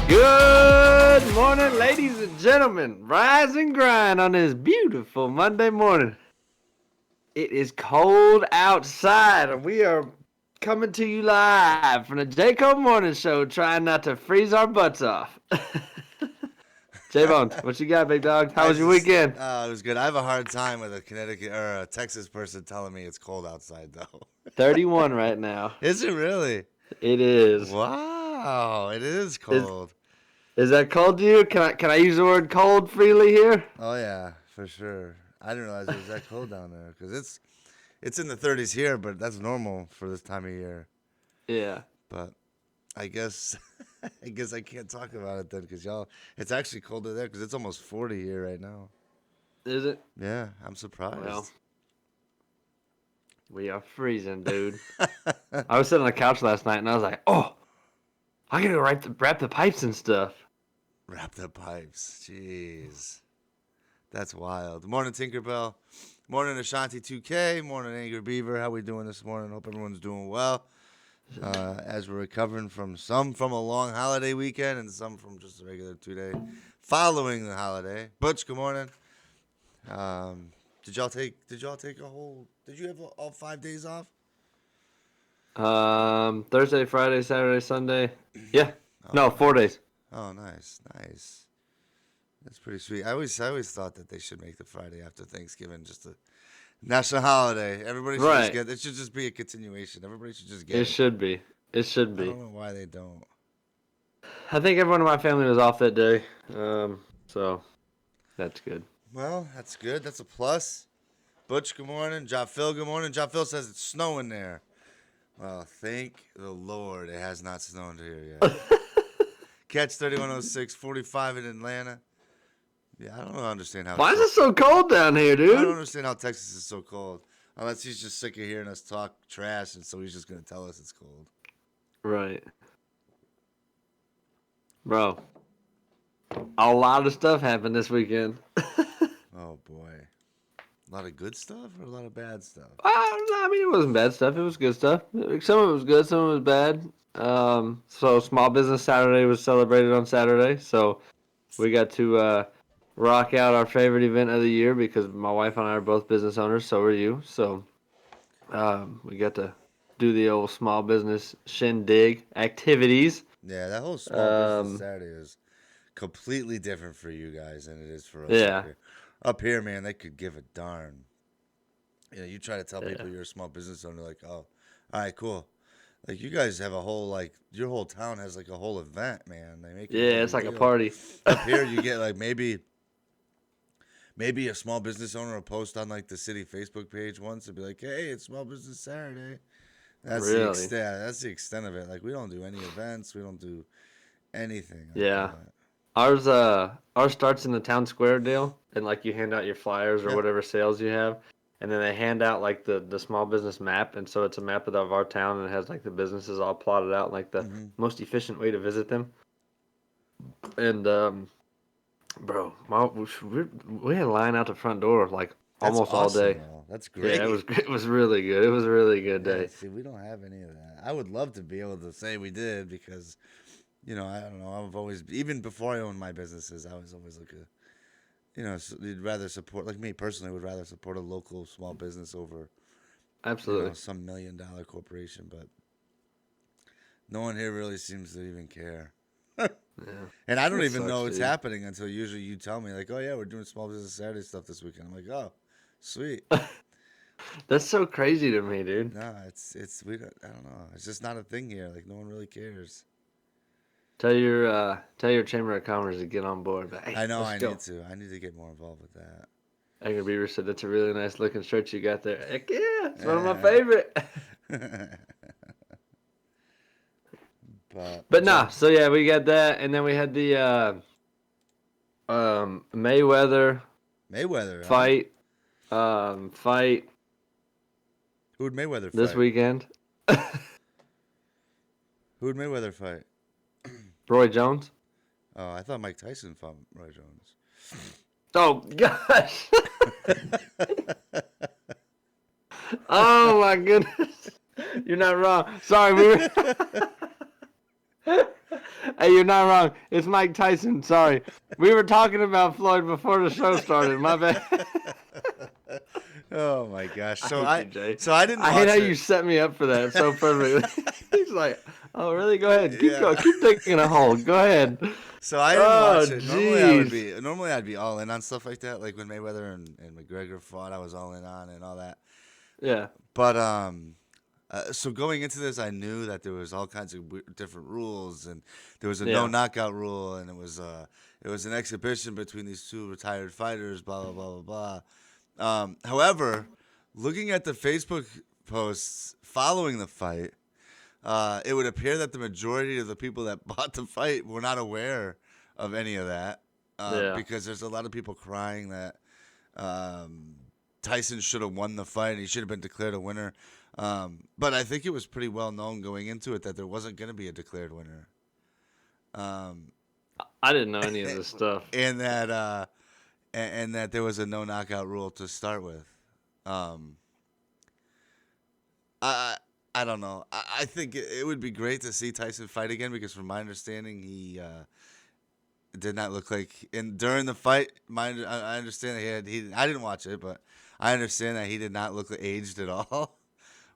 Good morning, ladies and gentlemen. Rise and grind on this beautiful Monday morning. It is cold outside, and we are coming to you live from the Jayko Morning Show, trying not to freeze our butts off. J-Bones, what you got, big dog? How was your weekend? It was good. I have a hard time with a Connecticut or a Texas person telling me it's cold outside, though. 31 right now. Is it really? It is. Wow, it is cold. Is that cold to you? Can I use the word cold freely here? Oh yeah, for sure. I didn't realize it was that cold down there because it's in the 30s here, but that's normal for this time of year. Yeah. But I guess I can't talk about it then because it's actually colder there because it's almost 40 here right now. Is it? Yeah, I'm surprised. Well, we are freezing, dude. I was sitting on the couch last night and I was like, oh, I gotta go wrap the pipes and stuff. Wrap the pipes. Jeez. That's wild. Morning, Tinkerbell. Morning, Ashanti 2K. Morning, Angry Beaver. How we doing this morning? Hope everyone's doing well. As we're recovering from a long holiday weekend and some from just a regular 2-day following the holiday. Butch, good morning. Did you have all 5 days off? Thursday, Friday, Saturday, Sunday. Yeah. No, 4 days. Oh, nice. That's pretty sweet. I always thought that they should make the Friday after Thanksgiving just a national holiday. Everybody should just get it. It should just be a continuation. Everybody should just get it. It should be. I don't know why they don't. I think everyone in my family was off that day, so that's good. Well, that's good. That's a plus. Butch, good morning. John Phil, good morning. John Phil says it's snowing there. Well, thank the Lord it has not snowed here yet. Catch 3106, 45 in Atlanta. Yeah, I don't understand how. Why is it so cold down here, I don't dude? understand how Texas is so cold. Unless he's just sick of hearing us talk trash, and so he's just gonna tell us it's cold. Right. Bro, a lot of stuff happened this weekend. Oh boy, a lot of good stuff or a lot of bad stuff. I mean, it wasn't bad stuff. It was good stuff. Some of it was good, some of it was bad. So Small Business Saturday was celebrated on Saturday. So we got to rock out our favorite event of the year because my wife and I are both business owners. So are you. So we got to do the old small business shindig activities. Yeah, that whole small business Um, Saturday is completely different for you guys than it is for us up yeah, here. Up here, man, they could give a darn. You try to tell yeah, people you're a small business owner, like, oh, all right, cool. Like you guys have a whole your whole town has like a whole event, man. They make it a yeah. real It's big like a deal. party. Up here, you get like maybe a small business owner will post on like the city Facebook page once and be like, hey, it's Small Business Saturday. That's the Really? extent. That's the extent of it. Like we don't do any events. We don't do anything like Yeah. that. Ours starts in the town square deal, and like you hand out your flyers or Yep. whatever sales you have, and then they hand out like the small business map, and so it's a map of our town, and it has like the businesses all plotted out, like the Hmm. most efficient way to visit them. And bro, we had a line out the front door like That's almost all awesome, day. though. That's Yeah, great. it was really good. It was a really good Yeah. day. See, we don't have any of that. I would love to be able to say we did because, I don't know. I've always, even before I owned my businesses, I was always like you'd rather support, like me personally, would rather support a local small business over, Absolutely. some $1 million corporation. But no one here really seems to even care. Yeah, And I don't it even sucks, know it's dude. happening until usually you tell me, like, oh, yeah, we're doing Small Business Saturday stuff this weekend. I'm like, oh, sweet. That's so crazy to me, dude. No, we don't, I don't know. It's just not a thing here. Like, no one really cares. Tell your chamber of commerce to get on board. But, hey, I know let's I go. need to. I need to get more involved with that. Angry Beaver said that's a really nice looking shirt you got there. Heck yeah, it's one of my Eh. favorite. But But nah, John, so yeah, we got that, and then we had the Mayweather Mayweather, huh? fight fight Who'd Mayweather this fight? weekend. Who'd Mayweather fight? Roy Jones. Oh, I thought Mike Tyson fought Roy Jones. Oh gosh. Oh my goodness. You're not wrong. Sorry, we were. Hey, you're not wrong. It's Mike Tyson. Sorry. We were talking about Floyd before the show started. My bad. Oh my gosh! I So hate you, Jay. I didn't I hate watch how it. you set me up for that so perfectly. He's like, "Oh, really? Go ahead. Keep Yeah. going. Keep taking a hold. Go ahead." So I didn't Oh, watch it. jeez. Normally I'd be all in on stuff like that. Like when Mayweather and McGregor fought, I was all in on and all that. Yeah. But so going into this, I knew that there was all kinds of different rules, and there was a no Yeah. knockout rule, and it was an exhibition between these two retired fighters. Blah blah blah blah blah. However, looking at the Facebook posts following the fight, it would appear that the majority of the people that bought the fight were not aware of any of that, Yeah. because there's a lot of people crying that Tyson should have won the fight and he should have been declared a winner. But I think it was pretty well known going into it that there wasn't going to be a declared winner. I didn't know any of this stuff. And that and that there was a no knockout rule to start with. I I don't know. I think it would be great to see Tyson fight again because from my understanding he did not look like during the fight. I understand that I didn't watch it, but I understand that he did not look aged at all.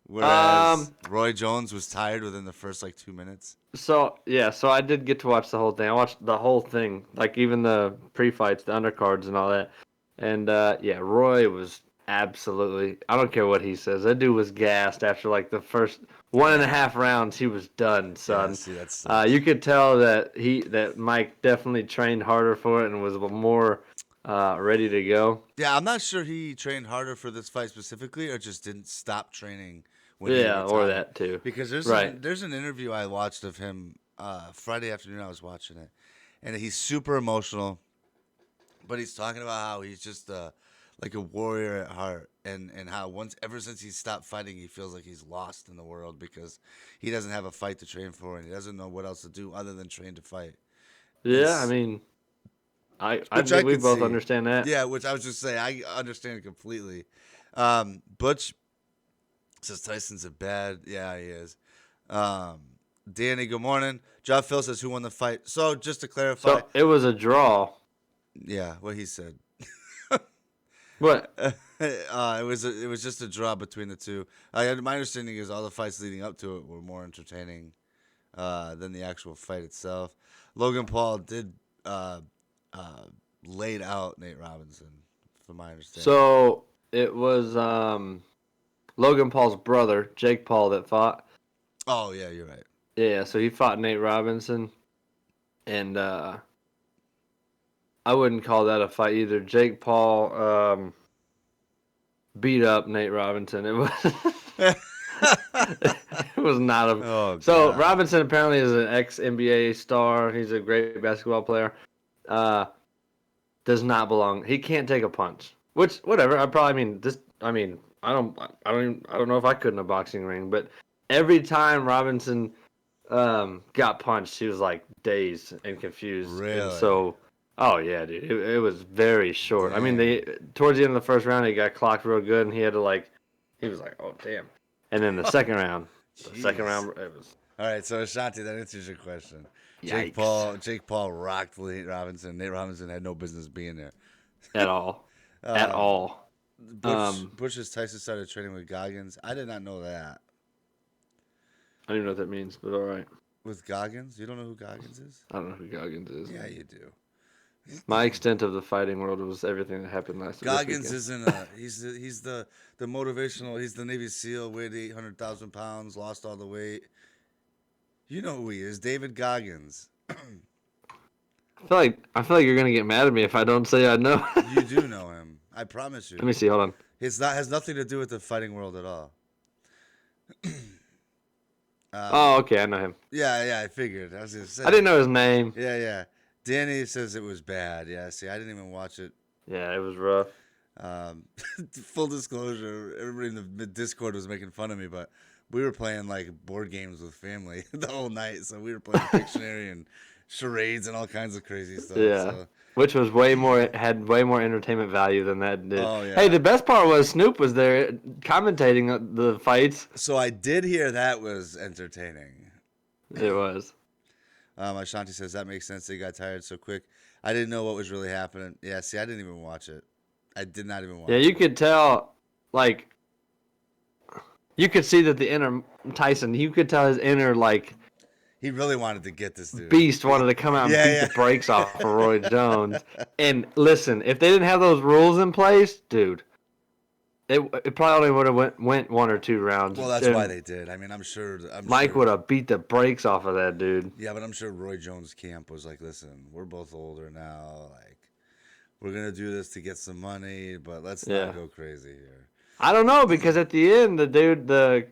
Whereas Roy Jones was tired within the first like 2 minutes. So yeah, so I did get to watch the whole thing. I watched the whole thing, like even the pre-fights, the undercards, and all that. And yeah, Roy was Absolutely. I don't care what he says. That dude was gassed after like the first one and a half rounds. He was done, Yeah, son. see, that sucks. You could tell that Mike definitely trained harder for it and was more ready to go. Yeah, I'm not sure he trained harder for this fight specifically, or just didn't stop training when he Yeah, or retired. that too. Because Right. there's an interview I watched of him Friday afternoon. I was watching it, and he's super emotional, but he's talking about how he's just like a warrior at heart, and how ever since he stopped fighting, he feels like he's lost in the world because he doesn't have a fight to train for, and he doesn't know what else to do other than train to fight. Yeah, I It's mean, I which I think we could both see. understand that. Yeah, which I was just saying, I understand completely. Butch says Tyson's a bad. Yeah, he is. Um, Danny, good morning. John Phil says who won the fight. So just to clarify, So it was a draw. yeah, what he said. What? It was just a draw between the two. My understanding is all the fights leading up to it were more entertaining than the actual fight itself. Logan Paul did uh, laid out Nate Robinson, from my understanding. So it was Logan Paul's brother, Jake Paul, that fought. Oh yeah, you're right. Yeah, so he fought Nate Robinson, and I wouldn't call that a fight either. Jake Paul beat up Nate Robinson. It was it was not a. Oh So god. Robinson apparently is an ex NBA star. He's a great basketball player. Uh, does not belong. He can't take a punch. Which whatever. I mean I don't know if I could in a boxing ring, but every time Robinson got punched, he was like dazed and confused, and Really? so. Oh yeah, dude. It was very short. I mean, Dang. towards the end of the first round, he got clocked real good, and he had to like, he was like, oh damn. And then the second round, Jeez. it was All right, so Ashanti, that answers your question. yikes Jake Paul rocked Nate Robinson. Nate Robinson had no business being there. at all, at Um, all. Bush's Tyson started training with Goggins. I did not know that. I don't even know what that means, but all right. With Goggins? You don't know who Goggins is? I don't know who Goggins is. Yeah, you do. My extent of the fighting world was everything that happened this Goggins weekend. isn't a he's the motivational. He's the Navy SEAL, weighed 800,000 pounds, lost all the weight. You know who he is, David Goggins. I feel like you're gonna get mad at me if I don't say I know. You do know him. I promise you. Let me see. Hold on. It's not has nothing to do with the fighting world at all. Oh, okay. I know him. Yeah, I figured. I was gonna say. I didn't know his name. Yeah. Danny says it was bad. Yeah, see, I didn't even watch it. Yeah, it was rough. Um, full disclosure, everybody in the Discord was making fun of me, but we were playing like board games with family the whole night. So we were playing Pictionary and charades and all kinds of crazy stuff. Yeah. So. Which was had way more entertainment value than that did. Oh, yeah. Hey, the best part was Snoop was there commentating the fights. So I did hear that was entertaining. It was. Ashanti says that makes sense. They got tired so quick. I didn't know what was really happening. Yeah, see, I didn't even watch it. I did not even watch Yeah, it. you could tell, like, you could see that the inner Tyson, you could tell his inner, like, He really wanted to get this dude. beast wanted to come out and Yeah. beat the brakes off of Roy Jones. And listen, if they didn't have those rules in place, dude, it probably only would have went one or two rounds. Well, that's And why they did. I mean, Mike would have beat the brakes off of that dude. Yeah, but I'm sure Roy Jones' camp was like, listen, we're both older now. Like, we're gonna do this to get some money, but let's not go crazy here. I don't know, because at the end, the dude, the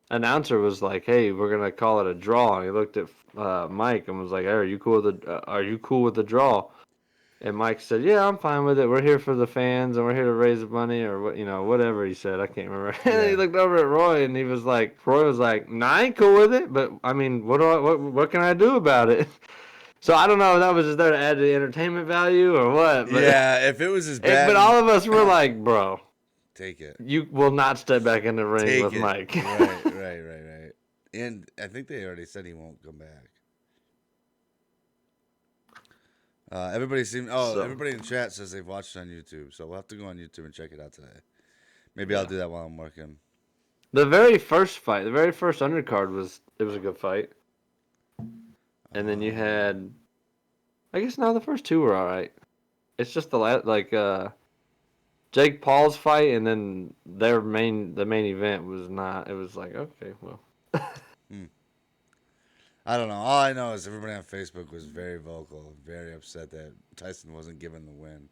announcer was like, "Hey, we're gonna call it a draw," and he looked at Mike and was like, "Hey, are you cool with the draw?" And Mike said, "Yeah, I'm fine with it. We're here for the fans, and we're here to raise money, or what, whatever he said. I can't remember." And he looked over at Roy, and Roy was like, "Nah, I ain't cool with it, but I mean, what can I do about it?" So I don't know if that was just there to add to the entertainment value or what. But, Yeah, if it was as bad, but all of us were like, "Bro, take it. you will not step back in the ring with Mike." Right. And I think they already said he won't come back. Everybody in chat says they've watched it on YouTube, so we'll have to go on YouTube and check it out today. Maybe I'll do that while I'm working. The very first fight, the very first undercard was a good fight, and then you had, I guess now the first two were all right. It's just the last, Jake Paul's fight, and then the main event was not. It was like, okay, well. Hmm. I don't know. All I know is everybody on Facebook was very vocal, very upset that Tyson wasn't given the win.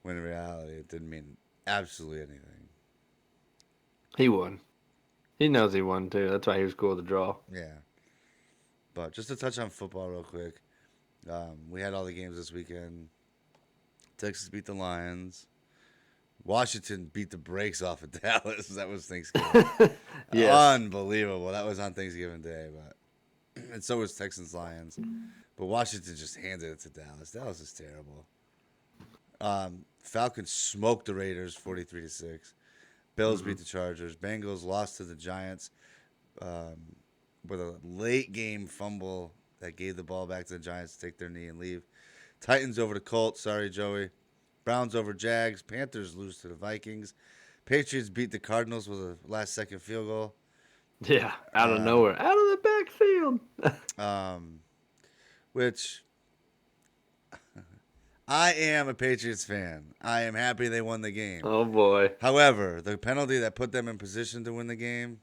When in reality, it didn't mean absolutely anything. He won. He knows he won too. That's why he was cool with the draw. Yeah. But just to touch on football real quick, we had all the games this weekend. Texas beat the Lions. Washington beat the brakes off of Dallas. That was Thanksgiving. Yes. Unbelievable. That was on Thanksgiving Day, but and so was Texans Lions. But Washington just handed it to Dallas. Dallas is terrible. Falcons smoked the Raiders 43-6. Bills beat the Chargers. Bengals lost to the Giants with a late game fumble that gave the ball back to the Giants to take their knee and leave. Titans over the Colts. Sorry, Joey. Browns over Jags. Panthers lose to the Vikings. Patriots beat the Cardinals with a last-second field goal. Yeah, out of nowhere. Out of the backfield. Which I am a Patriots fan. I am happy they won the game. Oh, boy. However, the penalty that put them in position to win the game,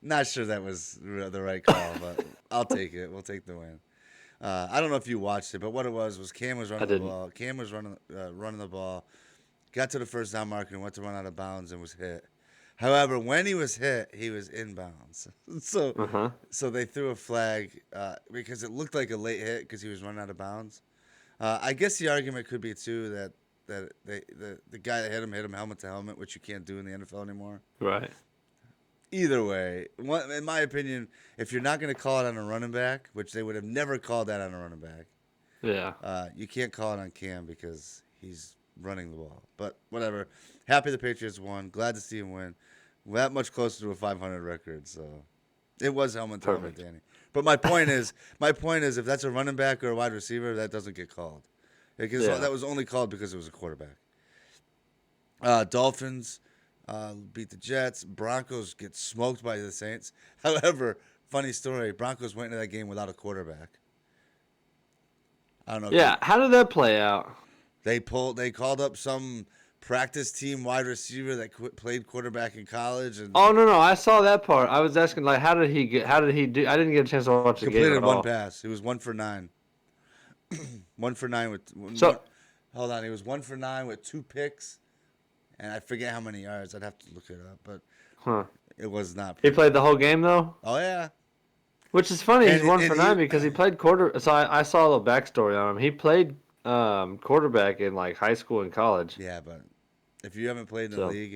not sure that was the right call, but I'll take it. We'll take the win. I don't know if you watched it, but what it was Cam was running the ball. Cam was running the ball, got to the first down marker and went to run out of bounds and was hit. However, when he was hit, he was inbounds. So they threw a flag because it looked like a late hit because he was running out of bounds. I guess the argument could be too that the guy that hit him helmet to helmet, which you can't do in the NFL anymore. Right. Either way, in my opinion, if you're not going to call it on a running back, which they would have never called that on a running back, you can't call it on Cam because he's running the ball. But whatever. Happy the Patriots won. Glad to see him win. That much closer to a 500 record. So it was helmet to helmet, Danny. But my point is, if that's a running back or a wide receiver, that doesn't get called. Because that was only called because it was a quarterback. Dolphins beat the Jets. Broncos get smoked by the Saints. However, funny story, Broncos went into that game without a quarterback. I don't know. Yeah, how did that play out? They called up some practice team wide receiver that played quarterback in college. And oh no, I saw that part. I was asking like, how did he do? I didn't get a chance to watch the game at all. Completed one pass. He was 1 for 9. 1 for 9 with. Hold on, he was 1 for 9 with 2 picks, and I forget how many yards. I'd have to look it up, but it was not. He played the whole game though. Oh yeah. Which is funny. He's 1 for 9 because he played quarter. So I saw a little backstory on him. He played quarterback in like high school and college. Yeah, but if you haven't played in the league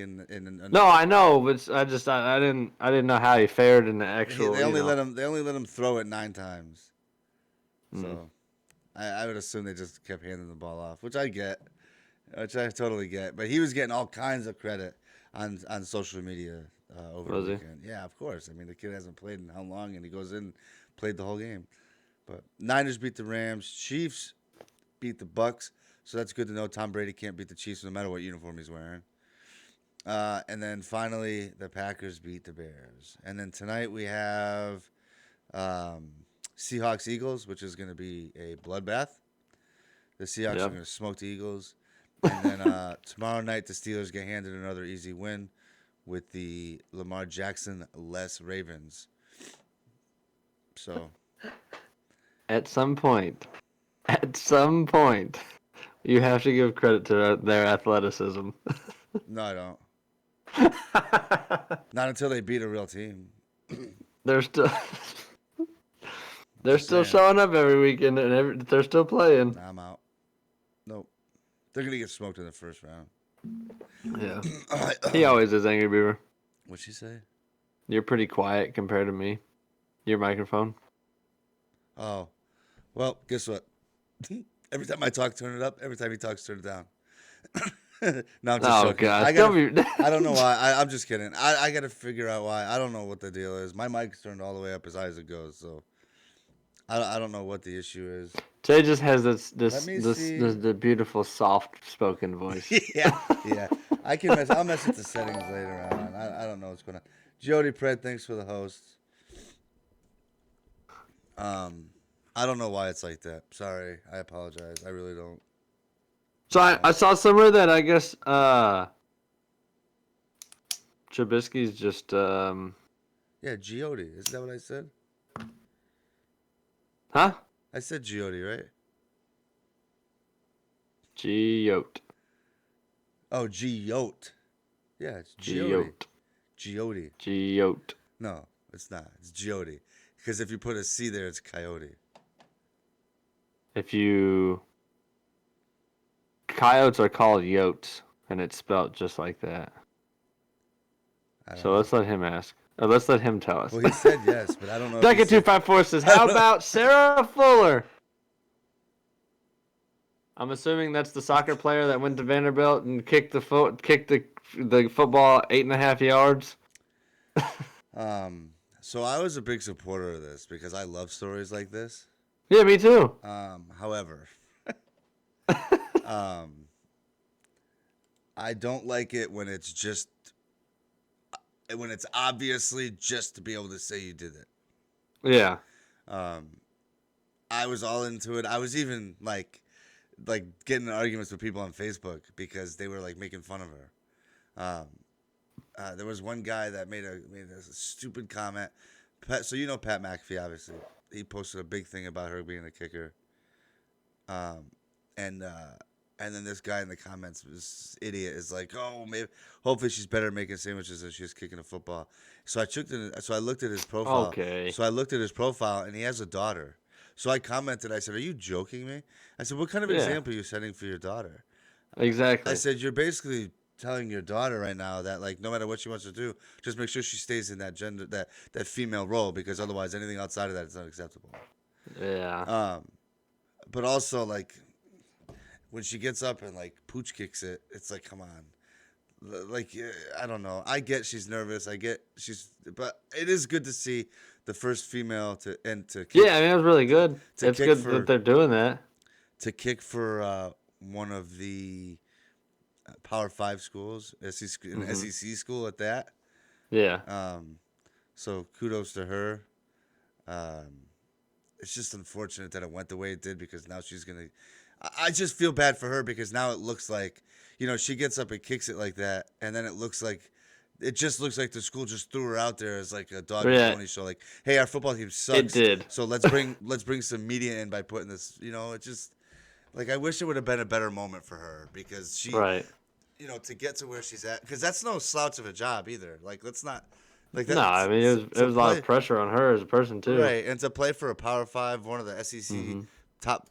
no, I know, but I didn't know how he fared in the actual. They only let him throw it 9 times. So I would assume they just kept handing the ball off, which I totally get. But he was getting all kinds of credit on social media over the weekend. Yeah, of course. I mean, the kid hasn't played in how long, and he goes in, played the whole game. But Niners beat the Rams. Chiefs beat the Bucks. So that's good to know. Tom Brady can't beat the Chiefs no matter what uniform he's wearing. And then finally, the Packers beat the Bears. And then tonight we have Seahawks-Eagles, which is going to be a bloodbath. The Seahawks are going to smoke the Eagles. And then tomorrow night, the Steelers get handed another easy win with the Lamar Jackson-less Ravens. So, at some point, you have to give credit to their athleticism. No, I don't. Not until they beat a real team. They're still showing up every weekend, and they're still playing. I'm out. Nope. They're going to get smoked in the first round. Yeah. He always is, Angry Beaver. What'd she say? You're pretty quiet compared to me. Your microphone. Oh. Well, guess what? Every time I talk, turn it up. Every time he talks, turn it down. No, I'm just joking. God. I don't know why. I'm just kidding. I got to figure out why. I don't know what the deal is. My mic's turned all the way up as high as it goes, so I don't know what the issue is. Jay just has the beautiful soft spoken voice. yeah. I'll mess with the settings later on. I don't know what's going on. Jody Pred, thanks for the host. I don't know why it's like that. Sorry, I apologize. I really don't. So I saw somewhere that I guess Trubisky's just Yeah, Giodi. Isn't that what I said? huh? I said Giodi, right? Geote. Oh, Giote. Yeah, it's Giodi. Geote. Giodi. Geote. No, it's not. It's Giodi. Because if you put a C there, it's Coyote. If you coyotes are called yotes, and it's spelled just like that. I don't So know. let's let him ask. Or let's let him tell us. Well, he said yes, but I don't know if he Ducket said... 254 says, I "How don't know. about Sarah Fuller?" I'm assuming that's the soccer player that went to Vanderbilt and kicked the football 8.5 yards. So I was a big supporter of this because I love stories like this. Yeah, me too. However, I don't like it when it's obviously just to be able to say you did it. Yeah. I was all into it. I was even like getting in arguments with people on Facebook because they were like making fun of her. There was one guy that made a stupid comment. So you know Pat McAfee, obviously. He posted a big thing about her being a kicker. And then this guy in the comments, this idiot, is like, "Oh, maybe hopefully she's better at making sandwiches than she is kicking a football." So I looked at his profile. Okay. So I looked at his profile, and he has a daughter. So I commented. I said, "Are you joking me?" I said, "What kind of Yeah. example are you setting for your daughter?" Exactly. I said, "You're basically telling your daughter right now that like no matter what she wants to do, just make sure she stays in that gender that female role because otherwise anything outside of that is unacceptable." Yeah. But also like when she gets up and like pooch kicks it, it's like, come on. Like I don't know. I get she's nervous. But it is good to see the first female to kick, Yeah, I mean, it was really good. to It's kick good for that they're doing that. to kick for one of the Power 5 schools, an SEC school at that. Yeah. So kudos to her. It's just unfortunate that it went the way it did because now she's gonna. I just feel bad for her because now it looks like, she gets up and kicks it like that, and then it just looks like the school just threw her out there as like a dog and Yeah. pony show. Like, hey, our football team sucks. It did. So let's bring some media in by putting this. It just like I wish it would have been a better moment for her because she, Right. to get to where she's at, because that's no slouch of a job either. Like, let's not. Like that, No, I mean, it was a lot of pressure on her as a person too. right, and to play for a Power 5, one of the SEC top,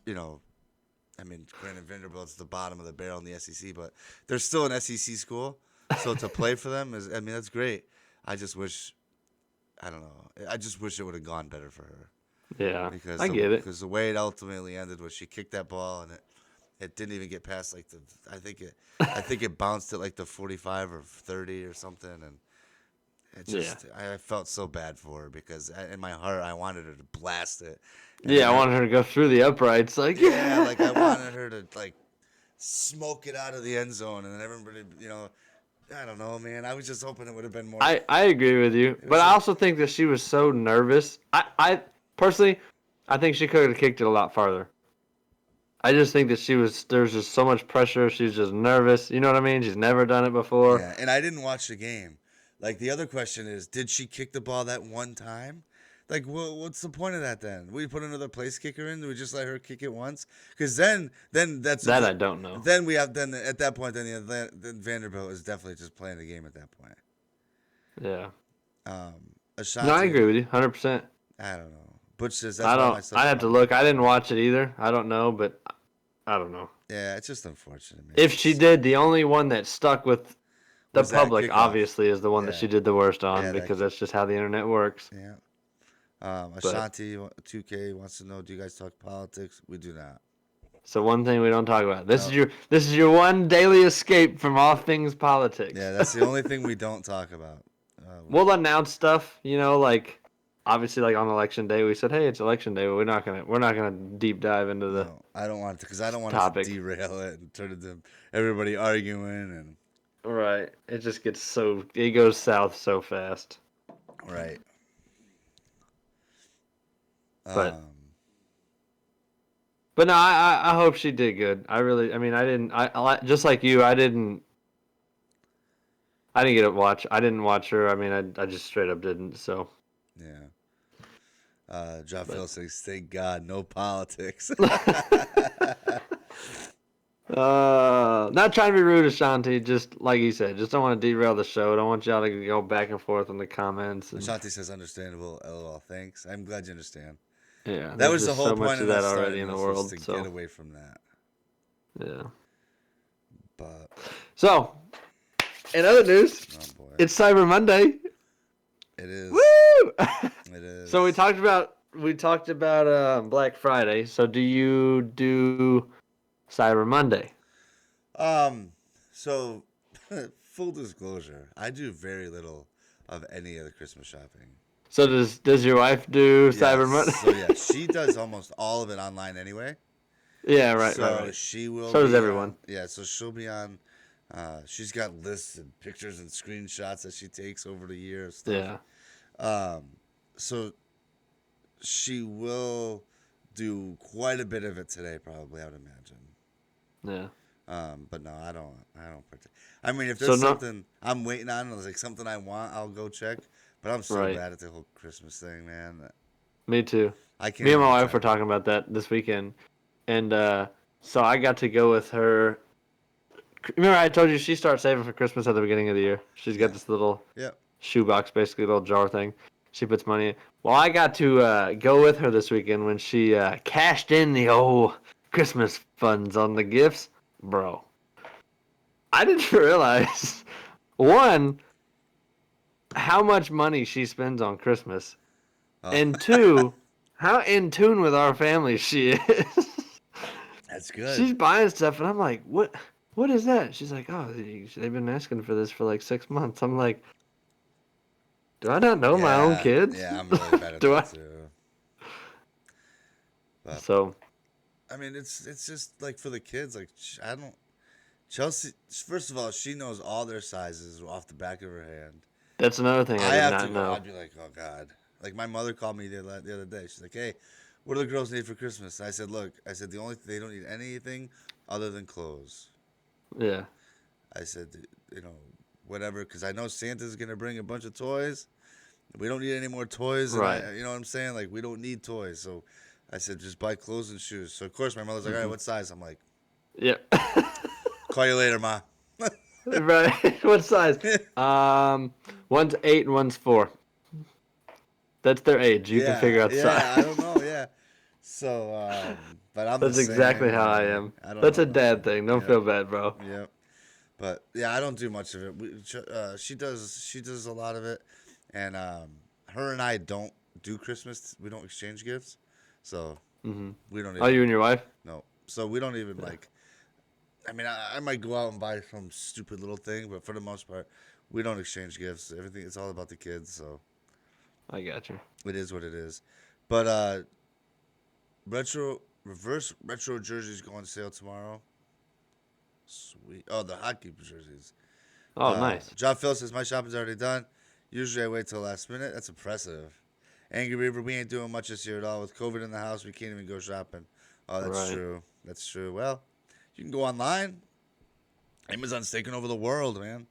I mean, granted, Vanderbilt's the bottom of the barrel in the SEC, but they're still an SEC school. So to play for them that's great. I just wish it would have gone better for her. Yeah, Because I get it. Because the way it ultimately ended was she kicked that ball and it didn't even get past like I think it bounced at like the 45 or 30 or something, and it just I felt so bad for her because in my heart I wanted her to blast it. And I wanted her to go through the uprights, like like I wanted her to like smoke it out of the end zone, and then everybody, I don't know, man. I was just hoping it would have been more. I agree with you, but I also think that she was so nervous. I personally, I think she could have kicked it a lot farther. I just think that there's just so much pressure. She's just nervous. You know what I mean? She's never done it before. Yeah, and I didn't watch the game. Like the other question is, did she kick the ball that one time? Like, what's the point of that then? We put another place kicker in? Do we just let her kick it once? Because then that's that I don't know. Then at that point then Vanderbilt is definitely just playing the game at that point. Yeah. Ashanti, No, I agree with you, 100%. I don't know. Butch says I don't. I have to look. I didn't watch it either. I don't know, but I don't know. Yeah, it's just unfortunate, man. If she did, the only one that stuck with the public, obviously, is the one that she did the worst on because that's just how the internet works. Yeah. Ashanti 2K wants to know: do you guys talk politics? We do not. So one thing we don't talk about. This is your one daily escape from all things politics. Yeah, that's the only thing we don't talk about. We'll announce stuff, like obviously like on election day we said, hey, it's election day, but we're not gonna deep dive into the. No, I don't want to because I don't want topic. to derail it and turn it to everybody arguing and. Right. It just it goes south so fast. Right. But But no, I hope she did good. I mean, I didn't. I just like you. I didn't get to watch. I didn't watch her. I mean, I just straight up didn't. So. Yeah. John Phil says, "Thank God, no politics." Not trying to be rude, Ashanti. Just like you said, just don't want to derail the show. Don't want y'all to go back and forth in the comments. And, Ashanti says, "Understandable." LOL. Thanks. I'm glad you understand. yeah, That there's was the just whole so much point of of that us already starting in the this, was world. to So get away from that. yeah. But So, in other news, oh boy, it's Cyber Monday. it is. Woo! It is. So we talked about Black Friday. So do you do Cyber Monday? So full disclosure, I do very little of any of the Christmas shopping. So does your wife do Cyber Monday? Yes. So yeah, she does almost all of it online anyway. Yeah, right, So right. she will So does be everyone. on. Yeah, so she'll be on. She's got lists and pictures and screenshots that she takes over the year of stuff. Yeah. So she will do quite a bit of it today, probably. I would imagine. Yeah. But no, I don't. I mean, if So there's no- something I'm waiting on, like something I want, I'll go check. But I'm so Right. bad at the whole Christmas thing, man. That Me too. I can't. Me and my even wife were tell. talking about that this weekend, and so I got to go with her. Remember, I told you she starts saving for Christmas at the beginning of the year. She's got Yeah. this little Yep. shoebox, basically a little jar thing. She puts money in. Well, I got to go with her this weekend when she cashed in the old Christmas funds on the gifts, bro. I didn't realize one how much money she spends on Christmas, Oh, and two how in tune with our family she is. that's good. She's buying stuff, and I'm like, what? What is that? She's like, oh, they've been asking for this for like 6 months. I'm like, do I not know my own kids? Yeah, I'm really bad at Do that I? too. But So, I mean, it's just like for the kids. Like I don't. Chelsea. First of all, she knows all their sizes off the back of her hand. that's another thing I I did have not to go. know. I'd be like, oh God. Like my mother called me the other day. She's like, hey, what do the girls need for Christmas? And I said, look, the only they don't need anything other than clothes. Yeah. I said, whatever, because I know Santa's gonna bring a bunch of toys. We don't need any more toys, and Right. you know what I'm saying? Like we don't need toys. So I said, just buy clothes and shoes. So of course my mother's like, all right, what size? I'm like, Yep. call you later, ma. Right. What size? One's 8 and one's 4. That's their age. You can figure out size. I don't know, yeah. So, but I'm That's the exactly same. how I am. I don't That's know a dad nothing. thing. Don't Yep. feel bad, bro. Yep. But yeah, I don't do much of it. She does a lot of it, and her and I don't do Christmas. We don't exchange gifts, so we don't. Even, Oh, you and your wife? No, so we don't even like. I mean, I might go out and buy some stupid little thing, but for the most part, we don't exchange gifts. Everything it's all about the kids, so I got you. it is what it is. But reverse retro jerseys go on sale tomorrow. Sweet. Oh, the hockey jerseys. Oh, nice. John Phil says my shopping's already done. Usually I wait till last minute. That's impressive. Angry Reaver, we ain't doing much this year at all. With COVID in the house, we can't even go shopping. Oh, that's Right. true. That's true. Well, you can go online. Amazon's taking over the world, man.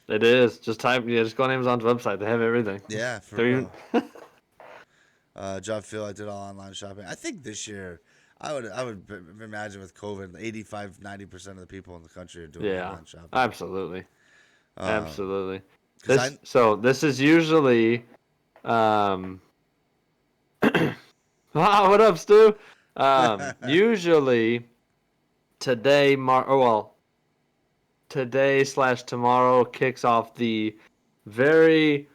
It is. Just just go on Amazon's website. They have everything. Yeah, for They're real. even- John Phil, I did all online shopping. I think this year, I would imagine with COVID, 85-90% of the people in the country are doing yeah, online shopping. absolutely. Absolutely. 'Cause So this is usually, what up, Stu? Usually today, today/tomorrow kicks off the very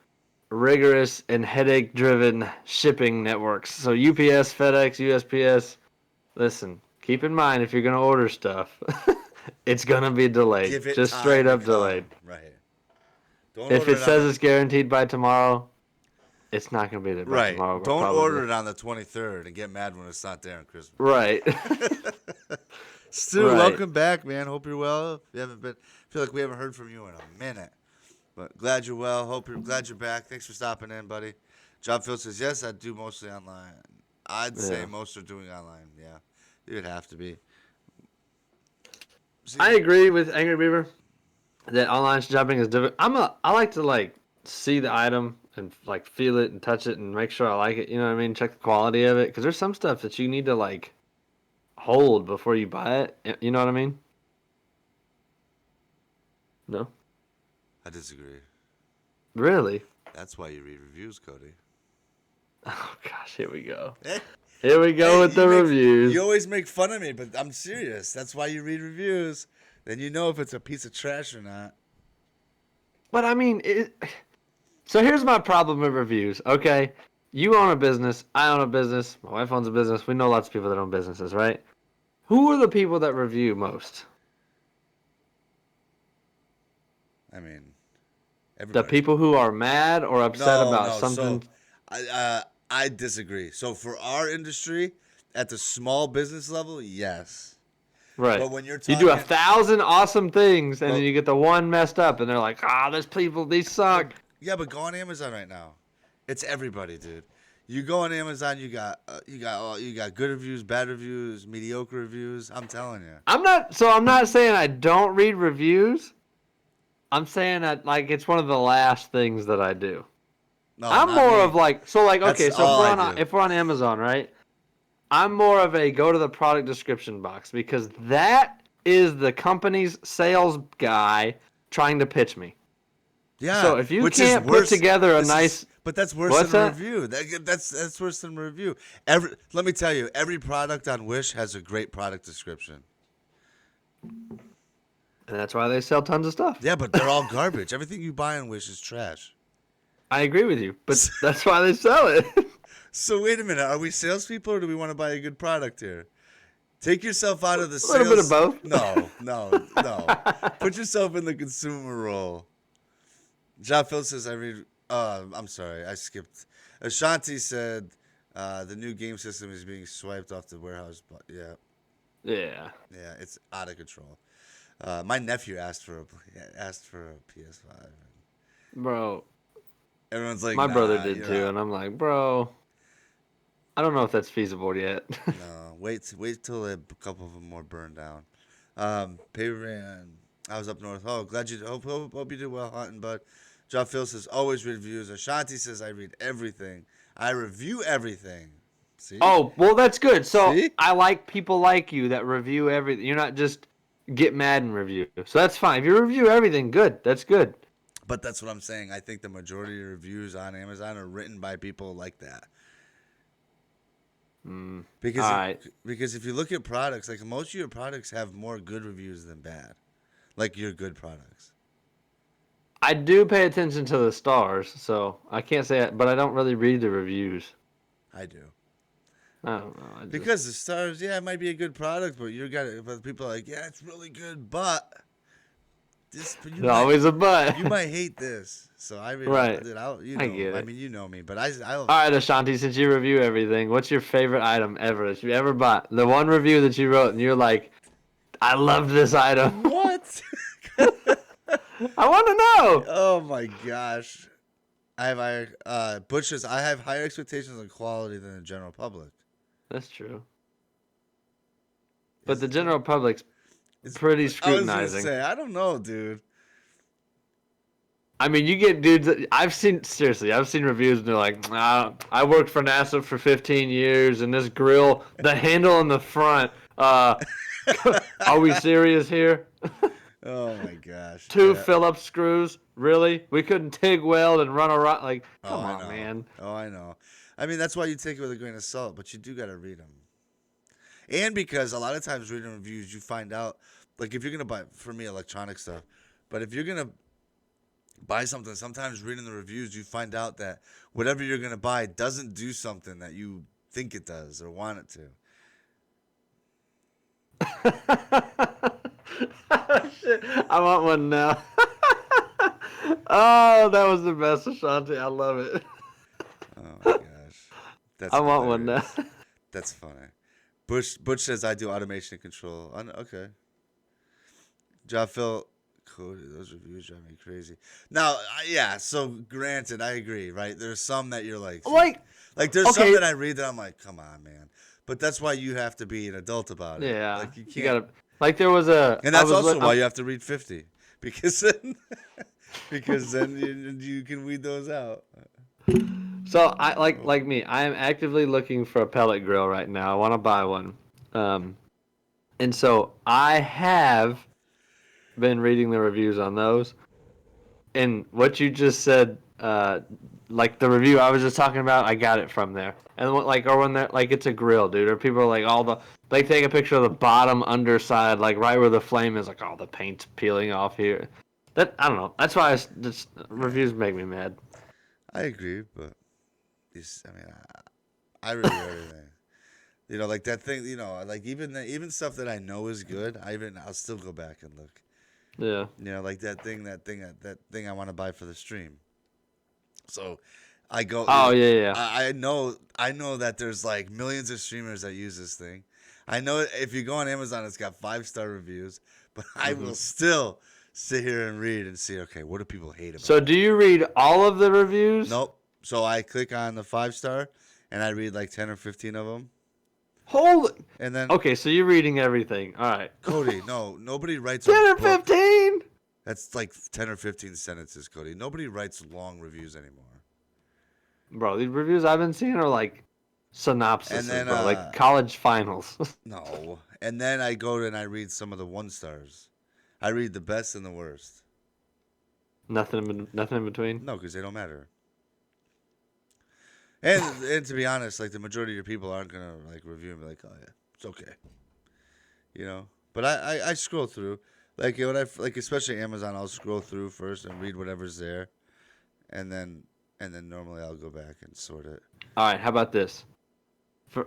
rigorous and headache-driven shipping networks. So UPS, FedEx, USPS. Listen, keep in mind if you're gonna order stuff, it's gonna be delayed. give it Just time straight to up come. delayed. Right. Don't If order it on says the- it's guaranteed by tomorrow, it's not gonna be there by right. tomorrow. Don't probably. order it on the 23rd and get mad when it's not there on Christmas. Right. Stu, Right. welcome back, man. Hope you're well. You haven't been. Feel like we haven't heard from you in a minute, but glad you're well. Glad you're back. Thanks for stopping in, buddy. John Phil says yes. I do mostly online. I'd say Yeah. most are doing online. Yeah, It would have to be. See, I agree with Angry Beaver that online shopping is different. I like to like see the item and like feel it and touch it and make sure I like it. You know what I mean? Check the quality of it because there's some stuff that you need to like hold before you buy it. You know what I mean? No, I disagree. really? That's why you read reviews, Kody. Oh gosh, here we go. Hey, Here we go with the reviews. You always make fun of me, but I'm serious. That's why you read reviews. Then you know if it's a piece of trash or not. But I mean, so here's my problem with reviews. Okay, you own a business. I own a business. My wife owns a business. We know lots of people that own businesses, right? Who are the people that review most? I mean, The everybody. people who are mad or upset about something. So, I disagree. So for our industry, at the small business level, yes. Right. But when you're You talking, do 1,000 awesome things, and Well- then you get the one messed up, and they're like, there's people, these suck. yeah, but go on Amazon right now. It's everybody, dude. You go on Amazon, you got good reviews, bad reviews, mediocre reviews. I'm telling you. I'm not saying I don't read reviews. I'm saying that like it's one of the last things that I do. No, I'm not more me. of like okay, That's so all I do. if we're on Amazon, right? I'm more of a go to the product description box because that is the company's sales guy trying to pitch me. Yeah. So if you which can't is worse, put together a this nice, is- but that's worse What's than a that? review. That's worse than a review. Let me tell you, every product on Wish has a great product description. and that's why they sell tons of stuff. Yeah, but they're all garbage. Everything you buy on Wish is trash. I agree with you, but that's why they sell it. So wait a minute, are we salespeople or do we want to buy a good product here? Take yourself out of the A sales. little bit of both. No. Put yourself in the consumer role. John Phil says I read. I'm sorry, I skipped. Ashanti said the new game system is being swiped off the warehouse. But yeah, Yeah. it's out of control. My nephew asked for a PS5. Bro, Everyone's like, my nah, brother did you're too, out. and I'm like, bro, I don't know if that's feasible yet. No, wait till a couple of them more burn down. Paper Man, I was up north. Oh, glad you. Hope you did well hunting, bud. John Phil says always read reviews. Ashanti says I read everything. I review everything. See? Oh, well, that's good. So See? I like people like you that review everything. You're not just get mad and review. So that's fine. If you review everything, good. That's good. But that's what I'm saying. I think the majority of reviews on Amazon are written by people like that. Because all right. because if you look at products, like most of your products have more good reviews than bad. Like your good products. I do pay attention to the stars, so I can't say it, but I don't really read the reviews. I do. I don't know. Because the stars, yeah, it might be a good product, but people are like, yeah, it's really good, but There's always a but. you might hate this. So I read Right. I get it. I mean, you know me, but I'll All right, Ashanti, since you review everything, what's your favorite item ever that you ever bought? The one review that you wrote and you're like, I loved this item. what? I want to know. Oh my gosh. I have Butchers. I have higher expectations on quality than the general public. That's true. But the general public's pretty scrutinizing. I was gonna say, I don't know, dude. I mean, you get dudes that I've seen reviews and they're like, I worked for NASA for 15 years and this grill, the handle in the front, are we serious here? Oh my gosh. Two Yeah. Phillips screws? Really? We couldn't TIG weld and run around like, Oh, come I on, know. man. Oh, I know. I mean, that's why you take it with a grain of salt, but you do got to read them. And because a lot of times reading reviews, you find out, like if you're going to buy, for me, electronic stuff, but if you're going to buy something, sometimes reading the reviews, you find out that whatever you're going to buy doesn't do something that you think it does or want it to. Shit, I want one now. Oh, that was the best, Ashanti. I love it. Oh my gosh. That's I want one now. hilarious. That's funny. Butch says I do automation control. Okay. John Phil, Kody, those reviews drive me crazy. Now, yeah. So granted, I agree. Right? There's some that you're like, Like there's some okay. that I read that I'm like, come on, man. But that's why you have to be an adult about it. Yeah, Like you can't. you gotta. Like there was a. And that's also why you have to read 50, because then, you can weed those out. So I like me. I am actively looking for a pellet grill right now. I want to buy one. And so I have been reading the reviews on those. And what you just said, like the review I was just talking about, I got it from there. And when they're like, it's a grill, dude. Or people are like, they take a picture of the bottom underside, like right where the flame is, like all the paint's peeling off here. I don't know. That's why reviews make me mad. I agree, but I read everything. Like that thing. Like even stuff that I know is good. I'll still go back and look. Yeah. Like that thing I want to buy for the stream. So I go. Oh yeah. I know that there's like millions of streamers that use this thing. I know if you go on Amazon, it's got 5-star reviews, but I will still sit here and read and see. Okay, what do people hate about? So do you read all of the reviews? Nope. So I click on the 5-star and I read like 10 or 15 of them. Holy. And then okay, so you're reading everything. All right. Cody, no, nobody writes 10 or 15. That's like 10 or 15 sentences, Cody. Nobody writes long reviews anymore. Bro, these reviews I've been seeing are like synopses, And then, bro, like college finals. No. And then I go and I read some of the 1-stars. I read the best and the worst. Nothing in between? No, because they don't matter. And to be honest, like the majority of your people aren't going to like review and be like, oh yeah, it's okay. But I scroll through. Like especially Amazon, I'll scroll through first and read whatever's there. And then normally I'll go back and sort it. All right, how about this? For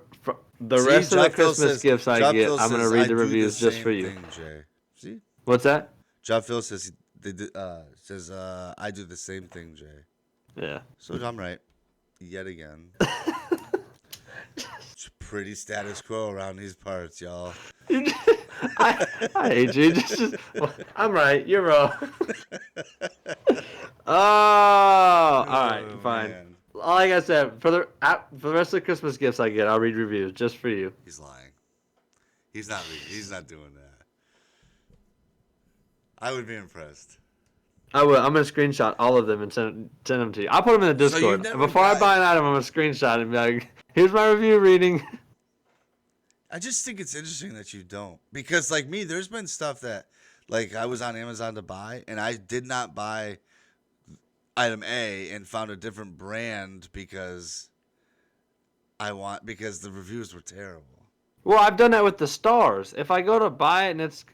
the rest of the Christmas gifts I get, I'm going to read the reviews just for you. Thing, Jay. See? What's that? Job Phil says I do the same thing, Jay. Yeah. So I'm right. Yet again. It's pretty status quo around these parts, y'all. I hate you. I'm right. You're wrong. Oh, all right, fine. Man. Like I said, for the rest of the Christmas gifts I get, I'll read reviews just for you. He's lying. He's not reading. He's not doing that. I would be impressed. I will. I'm gonna screenshot all of them and send them to you. I'll put them in the Discord. Before I buy an item, I'm gonna screenshot and be like, "Here's my review reading." I just think it's interesting that you don't, because like me, there's been stuff that like I was on Amazon to buy, and I did not buy item A and found a different brand because the reviews were terrible. Well, I've done that with the stars. If I go to buy it and it's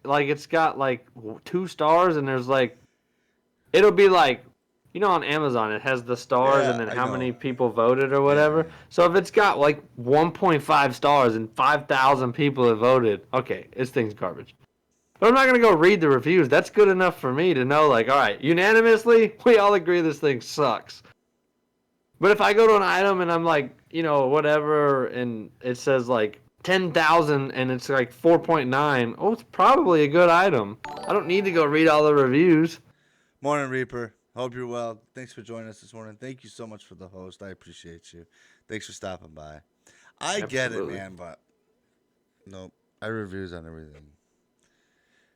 got like 2 stars and there's like, it'll be like, on Amazon it has the stars and then how many people voted or whatever. Yeah. So if it's got like 1.5 stars and 5,000 people have voted, okay, this thing's garbage. But I'm not going to go read the reviews. That's good enough for me to know, like, all right, unanimously, we all agree this thing sucks. But if I go to an item and I'm like, whatever, and it says like 10,000 and it's like 4.9, oh, it's probably a good item. I don't need to go read all the reviews. Morning, Reaper. Hope you're well. Thanks for joining us this morning. Thank you so much for the host. I appreciate you. Thanks for stopping by. I get it, man, but nope. I reviews on everything.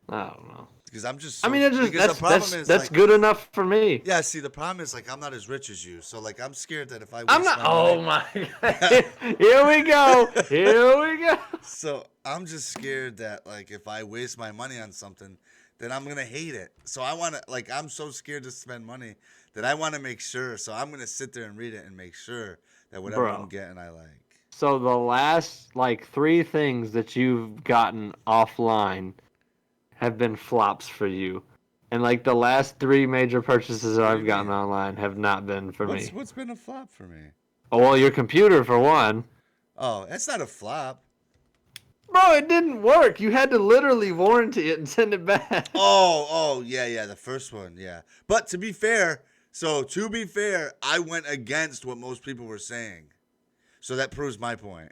I don't know. Because I'm just. That's good enough for me. Yeah. See, the problem is like I'm not as rich as you, so like I'm scared that if I. I'm not. Oh my God! Here we go. Here we go. So I'm just scared that like if I waste my money on something, then I'm gonna hate it. So I want to I'm so scared to spend money that I want to make sure. So I'm gonna sit there and read it and make sure that whatever I'm getting I like. So the last 3 things that you've gotten offline have been flops for you. And the last 3 major purchases that I've gotten online have not been for me. What's been a flop for me? Oh, well, your computer for one. Oh, that's not a flop. Bro, it didn't work. You had to literally warranty it and send it back. Oh, yeah, the first one, yeah. But to be fair, I went against what most people were saying. So that proves my point.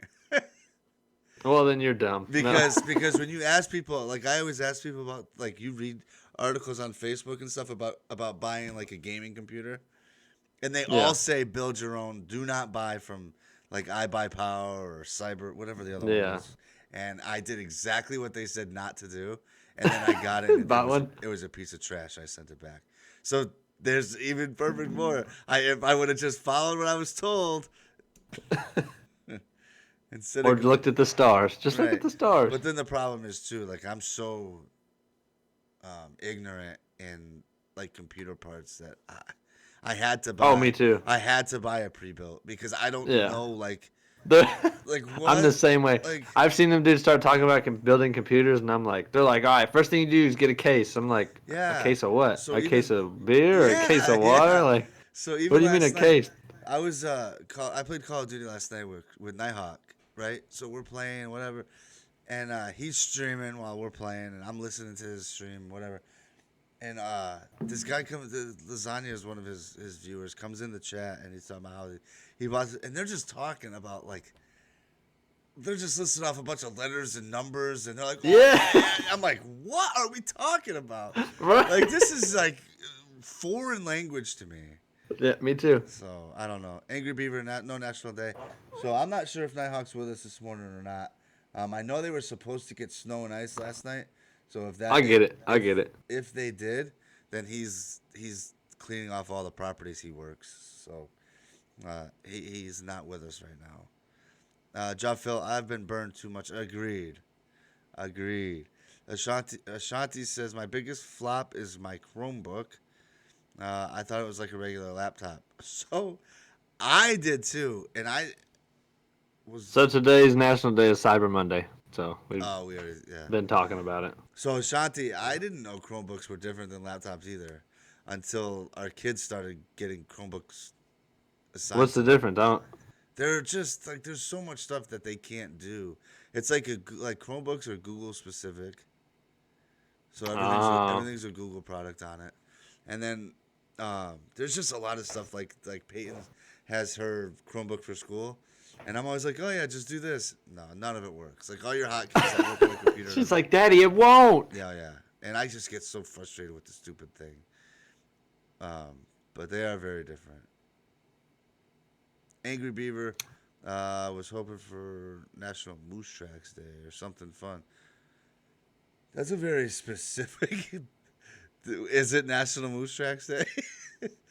Well, then you're dumb. Because when you ask people, I always ask people about, you read articles on Facebook and stuff about buying, a gaming computer. And they all say build your own. Do not buy from, like iBuyPower or Cyber, whatever the other one was. And I did exactly what they said not to do. And then I got it, and it was a piece of trash. I sent it back. So there's even perfect more. If I would have just followed what I was told, instead or of looked at the stars, just look at the stars. But then the problem is too, like I'm so ignorant in like computer parts that I had to buy. Oh, me too. I had to buy a pre-built because I don't know like what? I'm the same way. Like, I've seen them dudes start talking about building computers, and I'm like, they're like, all right, first thing you do is get a case. I'm like, a case of what? So case of beer or a case of water? Yeah. Like, so even what do you mean a case? I was I played Call of Duty last night with Nighthawk, right? So we're playing whatever, and he's streaming while we're playing, and I'm listening to his stream, whatever. And this guy comes, Lasagna is one of his viewers, comes in the chat, and he's talking about how he bought it, and they're just talking about like, they're just listing off a bunch of letters and numbers, and they're like, I'm like, what are we talking about? Right. Like, this is like foreign language to me. Yeah, me too. So I don't know. Angry Beaver, no National Day. So I'm not sure if Nighthawk's with us this morning or not. I know they were supposed to get snow and ice last night. So if that I get it. If they did, then he's cleaning off all the properties he works. So he's not with us right now. John Phil, I've been burned too much. Agreed. Ashanti says my biggest flop is my Chromebook. I thought it was like a regular laptop. So I did too, and I was. So today's National Day is Cyber Monday. So we've been talking about it. So Ashanti, I didn't know Chromebooks were different than laptops either, until our kids started getting Chromebooks. What's the difference? They're just like there's so much stuff that they can't do. It's like Chromebooks are Google specific, so everything's a Google product on it, and then there's just a lot of stuff like Peyton has her Chromebook for school. And I'm always like, oh, yeah, just do this. No, none of it works. Like, all your hotkeys that work on the computer. She's like, Daddy, it won't. Yeah. And I just get so frustrated with the stupid thing. But they are very different. Angry Beaver was hoping for National Moose Tracks Day or something fun. That's a very specific... Is it National Moose Tracks Day?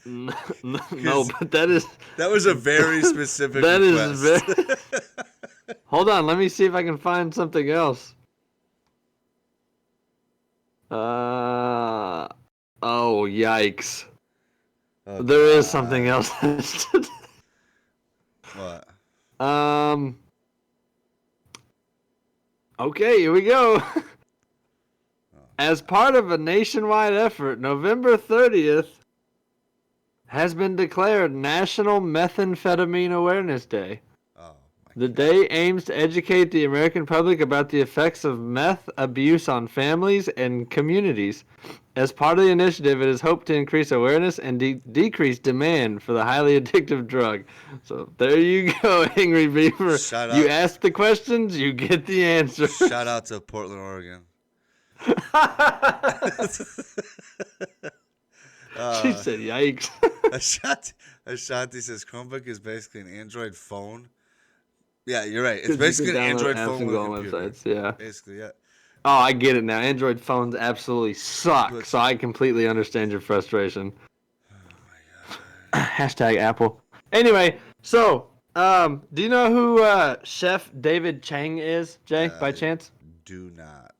No, but that was a very specific request. Hold on, let me see if I can find something else. Oh, yikes. Oh, there is something else. What? Okay, here we go. As part of a nationwide effort, November 30th has been declared National Methamphetamine Awareness Day. The day aims to educate the American public about the effects of meth abuse on families and communities. As part of the initiative, it is hoped to increase awareness and decrease demand for the highly addictive drug. So there you go, Angry Beaver. You ask the questions, you get the answer. Shout out to Portland, Oregon. She said, "Yikes!" Ashanti says Chromebook is basically an Android phone. Yeah, you're right. It's basically an Android phone with a computer. Websites, yeah. Basically, yeah. Oh, I get it now. Android phones absolutely suck, so I completely understand your frustration. Oh my god. Hashtag Apple. Anyway, so do you know who Chef David Chang is, Jay, by chance? Do not.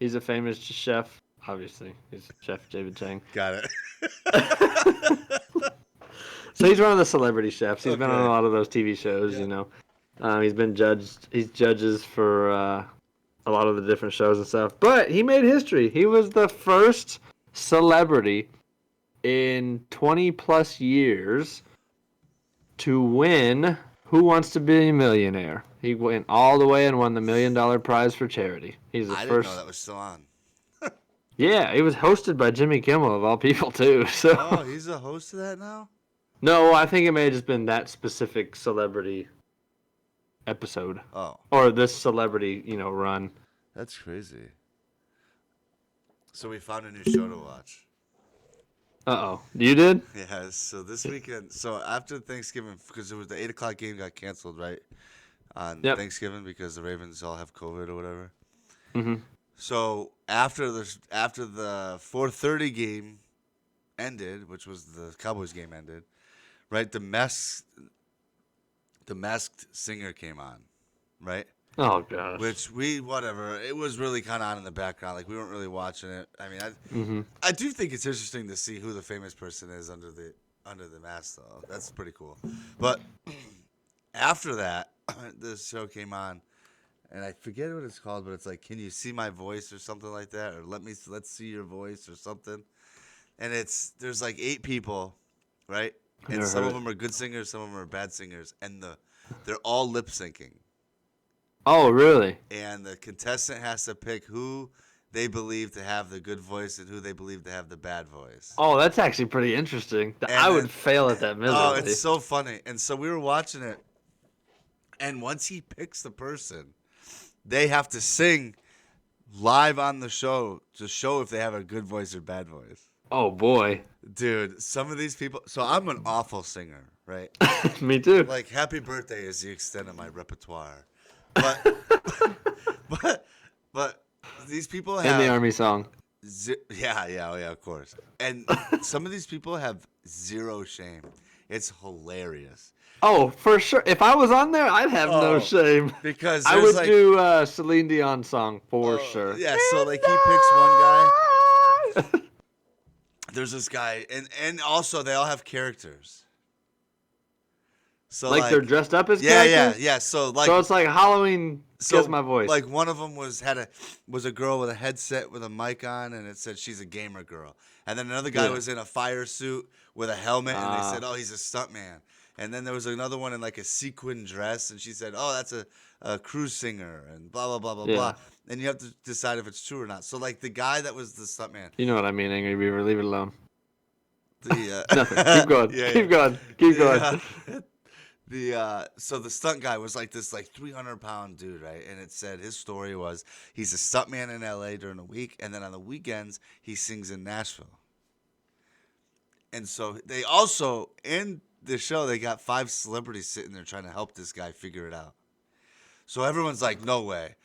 He's a famous chef, obviously. He's Chef David Chang. Got it. So he's one of the celebrity chefs. He's been on a lot of those TV shows, you know. He's been judged. He's judges for a lot of the different shows and stuff. But he made history. He was the first celebrity in 20 plus years to win Who Wants to Be a Millionaire. He went all the way and won the $1 million prize for charity. He's the I first. didn't know that was still on. Yeah, it was hosted by Jimmy Kimmel of all people too. So. Oh, he's a host of that now? No, I think it may have just been that specific celebrity episode. Oh. Or this celebrity, run. That's crazy. So we found a new show to watch. Uh-oh. You did? Yeah, so this weekend, so after Thanksgiving, because it was the 8 o'clock game got canceled, right? On Yep. Thanksgiving because the Ravens all have COVID or whatever. Mm-hmm. So after the 4:30 game ended, which was the Cowboys game ended, right? The masked singer came on, right? Oh, gosh. Which whatever. It was really kind of on in the background, like we weren't really watching it. I mean, Mm-hmm. I do think it's interesting to see who the famous person is under the mask, though. That's pretty cool. But after that, this show came on, and I forget what it's called, but it's like, "Can you see my voice?" or something like that, or let's see your voice or something. And there's like 8 people, right? I've And never some heard of it. them are good singers, some of them are bad singers, and they're all lip syncing. Oh, really? And the contestant has to pick who they believe to have the good voice and who they believe to have the bad voice. Oh, that's actually pretty interesting. And I then, would fail at that oh, it's miserably. so funny. And so we were watching it, and once he picks the person, they have to sing live on the show to show if they have a good voice or bad voice. Oh, boy. Dude, some of these people. So I'm an awful singer, right? Me too. Like "Happy Birthday" is the extent of my repertoire, but but these people And the have Army song. yeah, of course. And some of these people have zero shame. It's hilarious. Oh, for sure. If I was on there, I'd have no Oh, shame. because I there's would like, do Celine Dion song for sure. yeah. So like he picks one guy. There's this guy, and also they all have characters. So Like they're dressed up as yeah, characters? yeah. So like So it's like Halloween, guess my voice. like one of them was a girl with a headset with a mic on, and it said she's a gamer girl. And then another guy Yeah. was in a fire suit with a helmet, and they Ah. said, "Oh, he's a stuntman." And then there was another one in like a sequin dress, and she said, "Oh, that's a cruise singer," and blah blah blah blah Yeah. blah. And you have to decide if it's true or not. So like the guy that was the stuntman, You know what I mean, Angry Beaver. Leave it alone. the Nothing. Keep going. yeah, Keep going. Keep going. So the stunt guy was like this like 300-pound dude, right? And it said his story was he's a stuntman in LA during the week, and then on the weekends he sings in Nashville. And so they also in the show they got 5 celebrities sitting there trying to help this guy figure it out. So everyone's like, no way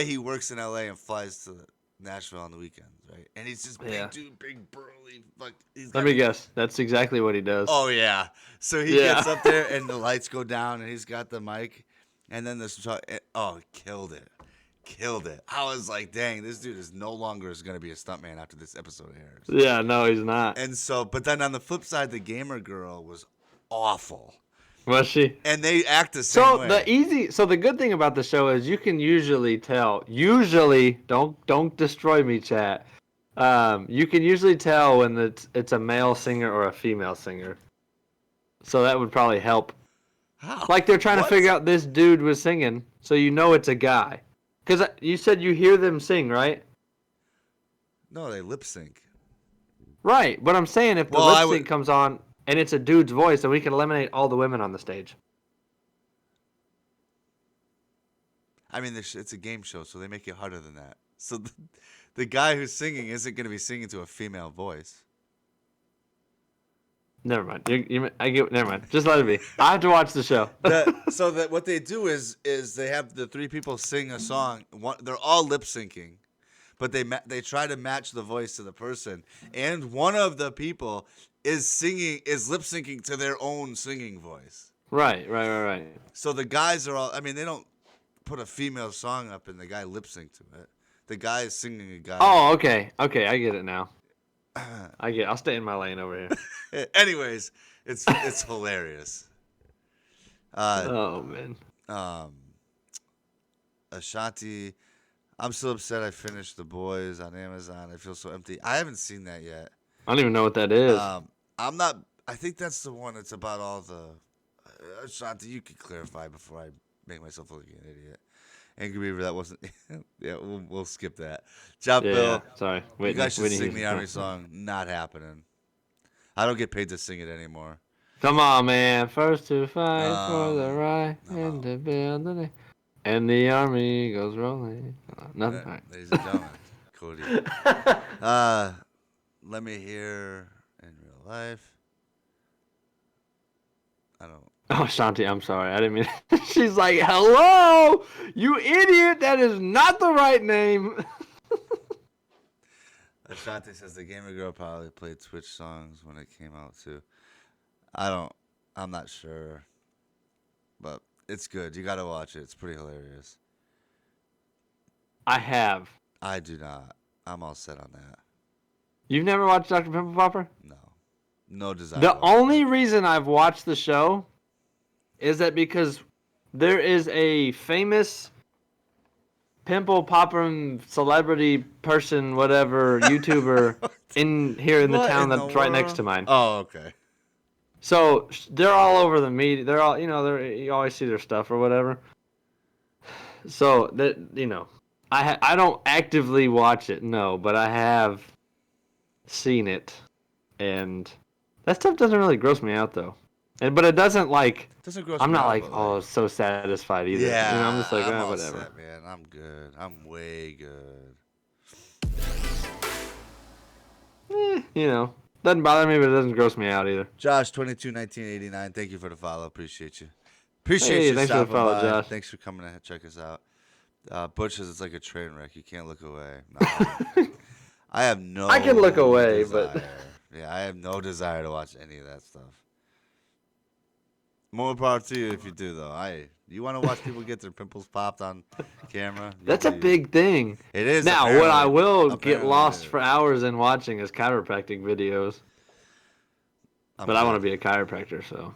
he works in LA and flies to Nashville on the weekends, right? And he's just big Yeah. dude, big burly, like Let me guess. That's exactly what he does. Oh yeah. So he Yeah. gets up there and the lights go down and he's got the mic, and then killed it. Killed it. I was like, dang, this dude is no longer going to be a stuntman after this episode airs. Yeah, no, he's not. And so, but then on the flip side, the gamer girl was awful. Was she? And they act the same way. So the good thing about the show is you can usually tell. Usually, don't destroy me, chat. You can usually tell when it's a male singer or a female singer. So that would probably help. How? Like they're trying to figure out this dude was singing, so you know it's a guy. Because you said you hear them sing, right? No, they lip sync. Right, but I'm saying if the lip sync comes on and it's a dude's voice, then we can eliminate all the women on the stage. I mean, it's a game show, so they make it harder than that. So the guy who's singing isn't going to be singing to a female voice. Never mind. Never mind. Just let it be. I have to watch the show. So what they do is they have the 3 people sing a song. They're all lip syncing, but they try to match the voice to the person, and one of the people is lip syncing to their own singing voice. Right. So the guys are all. I mean, they don't put a female song up and the guy lip sync to it. The guy is singing a guy. Oh, okay. Okay, I get it now. I'll stay in my lane over here. Anyways, it's hilarious. Oh man. Ashanti, I'm so upset I finished The Boys on Amazon. I feel so empty. I haven't seen that yet. I don't even know what that is. I'm not. I think that's the one that's about all the. Ashanti, you could clarify before I make myself look like an idiot. Angry Beaver, that wasn't. Yeah, we'll skip that. Job Yeah, Bill. sorry. You guys should sing the Army song. Not happening. I don't get paid to sing it anymore. Come on, man. First to fight for the right and to build the and the army goes rolling. Nothing. All right. Ladies and gentlemen, Kody. Let me hear in real life. I don't. Oh, Shanti, I'm sorry. I didn't mean. She's like, "Hello, you idiot! That is not the right name." Ashanti says the gamer girl probably played Twitch songs when it came out too. I don't. I'm not sure, but it's good. You gotta watch it. It's pretty hilarious. I have. I do not. I'm all set on that. You've never watched Dr. Pimple Popper? No, no desire. The to watch only it. reason I've watched the show is that because there is a famous pimple popper celebrity person, whatever, YouTuber in here in the What town in the that's right next world? to mine. Oh, okay. So they're all over the media. They're all, you always see their stuff or whatever. So that, I don't actively watch it, no, but I have seen it, and that stuff doesn't really gross me out though. But it doesn't like. Doesn't gross I'm me not out, like, but oh, so satisfied either. yeah, I'm just like, I'm all whatever. set, man. I'm good. I'm way good. Doesn't bother me, but it doesn't gross me out either. Josh 221989. Thank you for the follow. Appreciate you. Appreciate Hey, you thanks for the stopping follow, by. Josh. Thanks for coming to check us out. Butch says it's like a train wreck. You can't look away. No, I have no. I can look away, desire. but Yeah, I have no desire to watch any of that stuff. More power to you if you do, though. You want to watch people get their pimples popped on camera? that's a big thing. It is. Now, what I will get apparently lost it for is. hours in watching is chiropractic videos. But I want to good. be a chiropractor, so.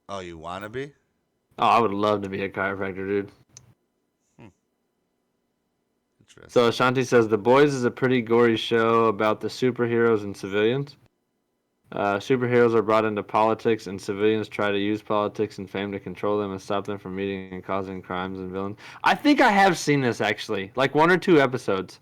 Oh, you want to be? Oh, I would love to be a chiropractor, dude. Interesting. So Ashanti says The Boys is a pretty gory show about the superheroes and civilians. Superheroes are brought into politics, and civilians try to use politics and fame to control them and stop them from meeting and causing crimes and villains. I think I have seen this actually, like 1 or 2 episodes.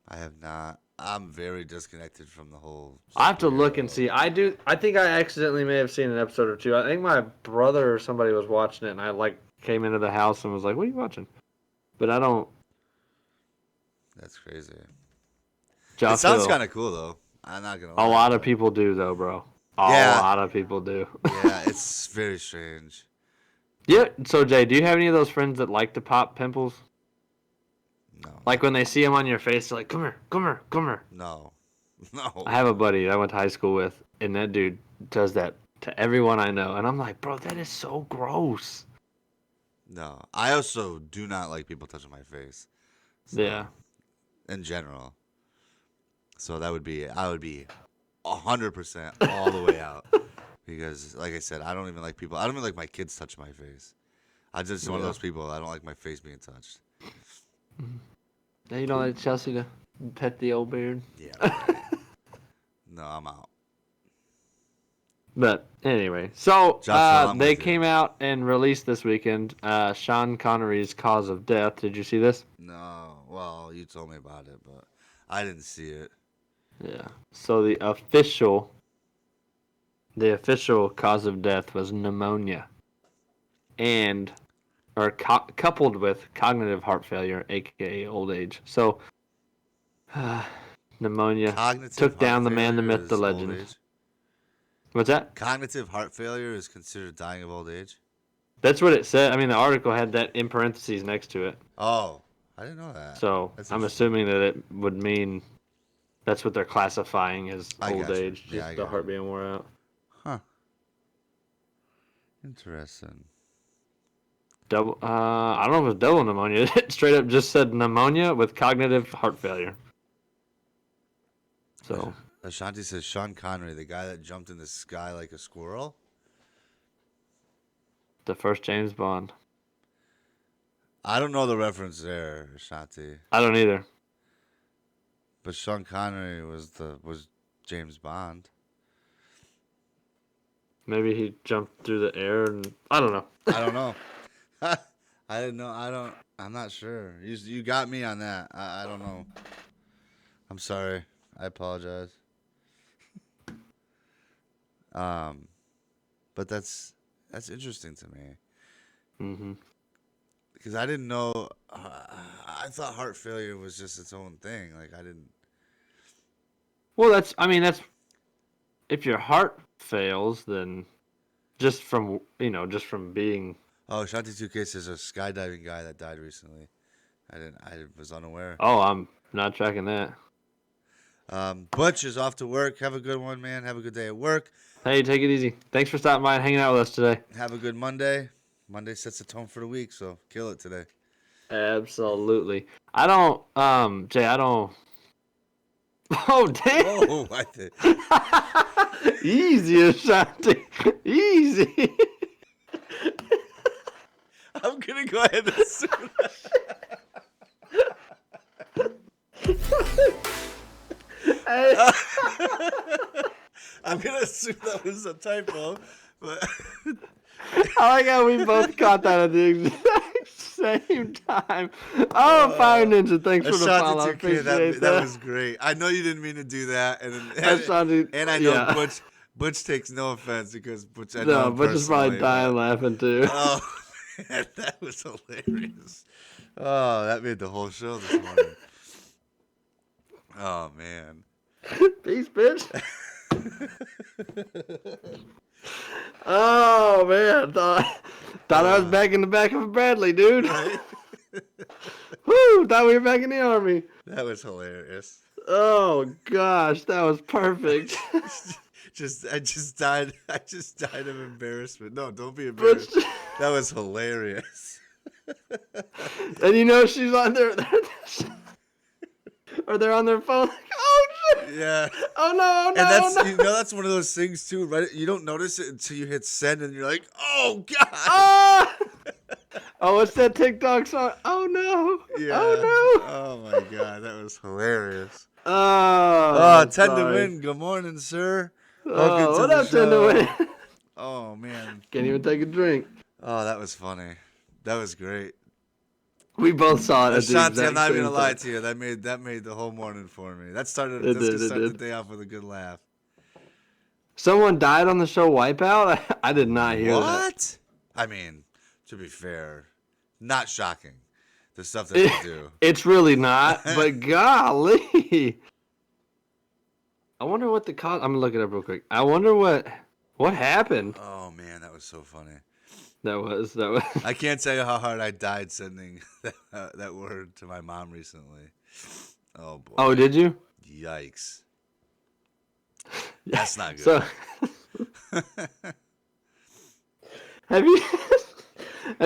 I have not. I'm very disconnected from the whole. I have to look and see. I think I accidentally may have seen an episode or 2. I think my brother or somebody was watching it, and I came into the house and was like, "What are you watching?" But I don't. That's crazy. Josh It sounds Hill. kind of cool though. I'm not gonna lie. A lot of people do though, bro. A lot of people do. Yeah, it's very strange. Yeah. So Jay, do you have any of those friends that like to pop pimples? No. Like when they see them on your face, they're like, "Come here, come here, come here." No. No. I have a buddy that I went to high school with, and that dude does that to everyone I know, and I'm like, bro, that is so gross. No. I also do not like people touching my face. So, Yeah. In general. So I would be 100% all the way out. Because, like I said, I don't even like people. I don't even like my kids touch my face. I just one of those people. I don't like my face being touched. Now you don't like Chelsea to pet the old beard. Yeah. Right. No, I'm out. But anyway, so Joshua, I'm they with you. came out and released this weekend Sean Connery's Cause of Death. Did you see this? No. Well, you told me about it, but I didn't see it. Yeah. So the official cause of death was pneumonia, coupled with cognitive heart failure, aka old age. So pneumonia Cognitive took down the heart man, the failure myth, the is old legend. age? What's that? Cognitive heart failure is considered dying of old age? That's what it said. I mean, the article had that in parentheses next to it. Oh, I didn't know that. So That's I'm interesting. assuming that it would mean that's what they're classifying as I old gotcha. age, Yeah, just I the gotcha. heart being wore out. Huh. Interesting. I don't know if it was double pneumonia. It straight up just said pneumonia with cognitive heart failure. So Ashanti says Sean Connery, the guy that jumped in the sky like a squirrel. the first James Bond. I don't know the reference there, Ashanti. I don't either. But Sean Connery was James Bond. Maybe he jumped through the air and I don't know. I don't know. I didn't know. I'm not sure. You got me on that. I don't know. I'm sorry. I apologize. But that's interesting to me. Mm-hmm. Because I didn't know. I thought heart failure was just its own thing. Like I didn't. Well, that's if your heart fails, then just from being. Oh, Shanti 2K says a skydiving guy that died recently. I was unaware. Oh, I'm not tracking that. Butch is off to work. Have a good one, man. Have a good day at work. Hey, take it easy. Thanks for stopping by and hanging out with us today. Have a good Monday. Monday sets the tone for the week, so kill it today. Absolutely. I don't, Jay, I don't. Oh, damn. Whoa, I did. Easy, Ashanti. Easy. I'm gonna go ahead and sue Hey. I'm gonna assume that was a typo, but I like how we both caught that at the exact same time. Oh, Fire Ninja, thanks for the follow. I appreciate that. That was great. I know you didn't mean to do that, Ashanti, and I know yeah. Butch takes no offense because Butch I know No, him Butch is probably personally, dying laughing too. Oh, man, that was hilarious. Oh, that made the whole show this morning. Oh man. Peace, bitch. Oh man, thought I was back in the back of a Bradley, dude. Right? Woo, thought we were back in the army. That was hilarious. Oh gosh, that was perfect. I just died of embarrassment. No, don't be embarrassed. But, That was hilarious. and you know she's on their or they're on their phone like, oh shit. Yeah. Oh no, And oh no. that's one of those things too, right? You don't notice it until you hit send and you're like, oh god. Ah! Oh, what's that TikTok song? Oh no. Yeah. Oh no. Oh my god, that was hilarious. Oh, Tend to sorry. win. Good morning, sir. Oh, Welcome to what the up, Tend to show. Win? Oh man. Can't even take a drink. Oh, that was funny. That was great. We both saw it at the Ashanti, exact I'm not even same gonna lie time. to you. That made the whole morning for me. That's gonna It start the did. day off with a good laugh. Someone died on the show Wipeout? I did not hear that. What? I mean, to be fair, not shocking. The stuff that they do. It's really not, but golly. I wonder what the cause. I'm gonna look it up real quick. I wonder what happened. Oh man, that was so funny. That was. I can't tell you how hard I died sending that word to my mom recently. Oh boy. Oh, did you? Yikes. That's not good. So, have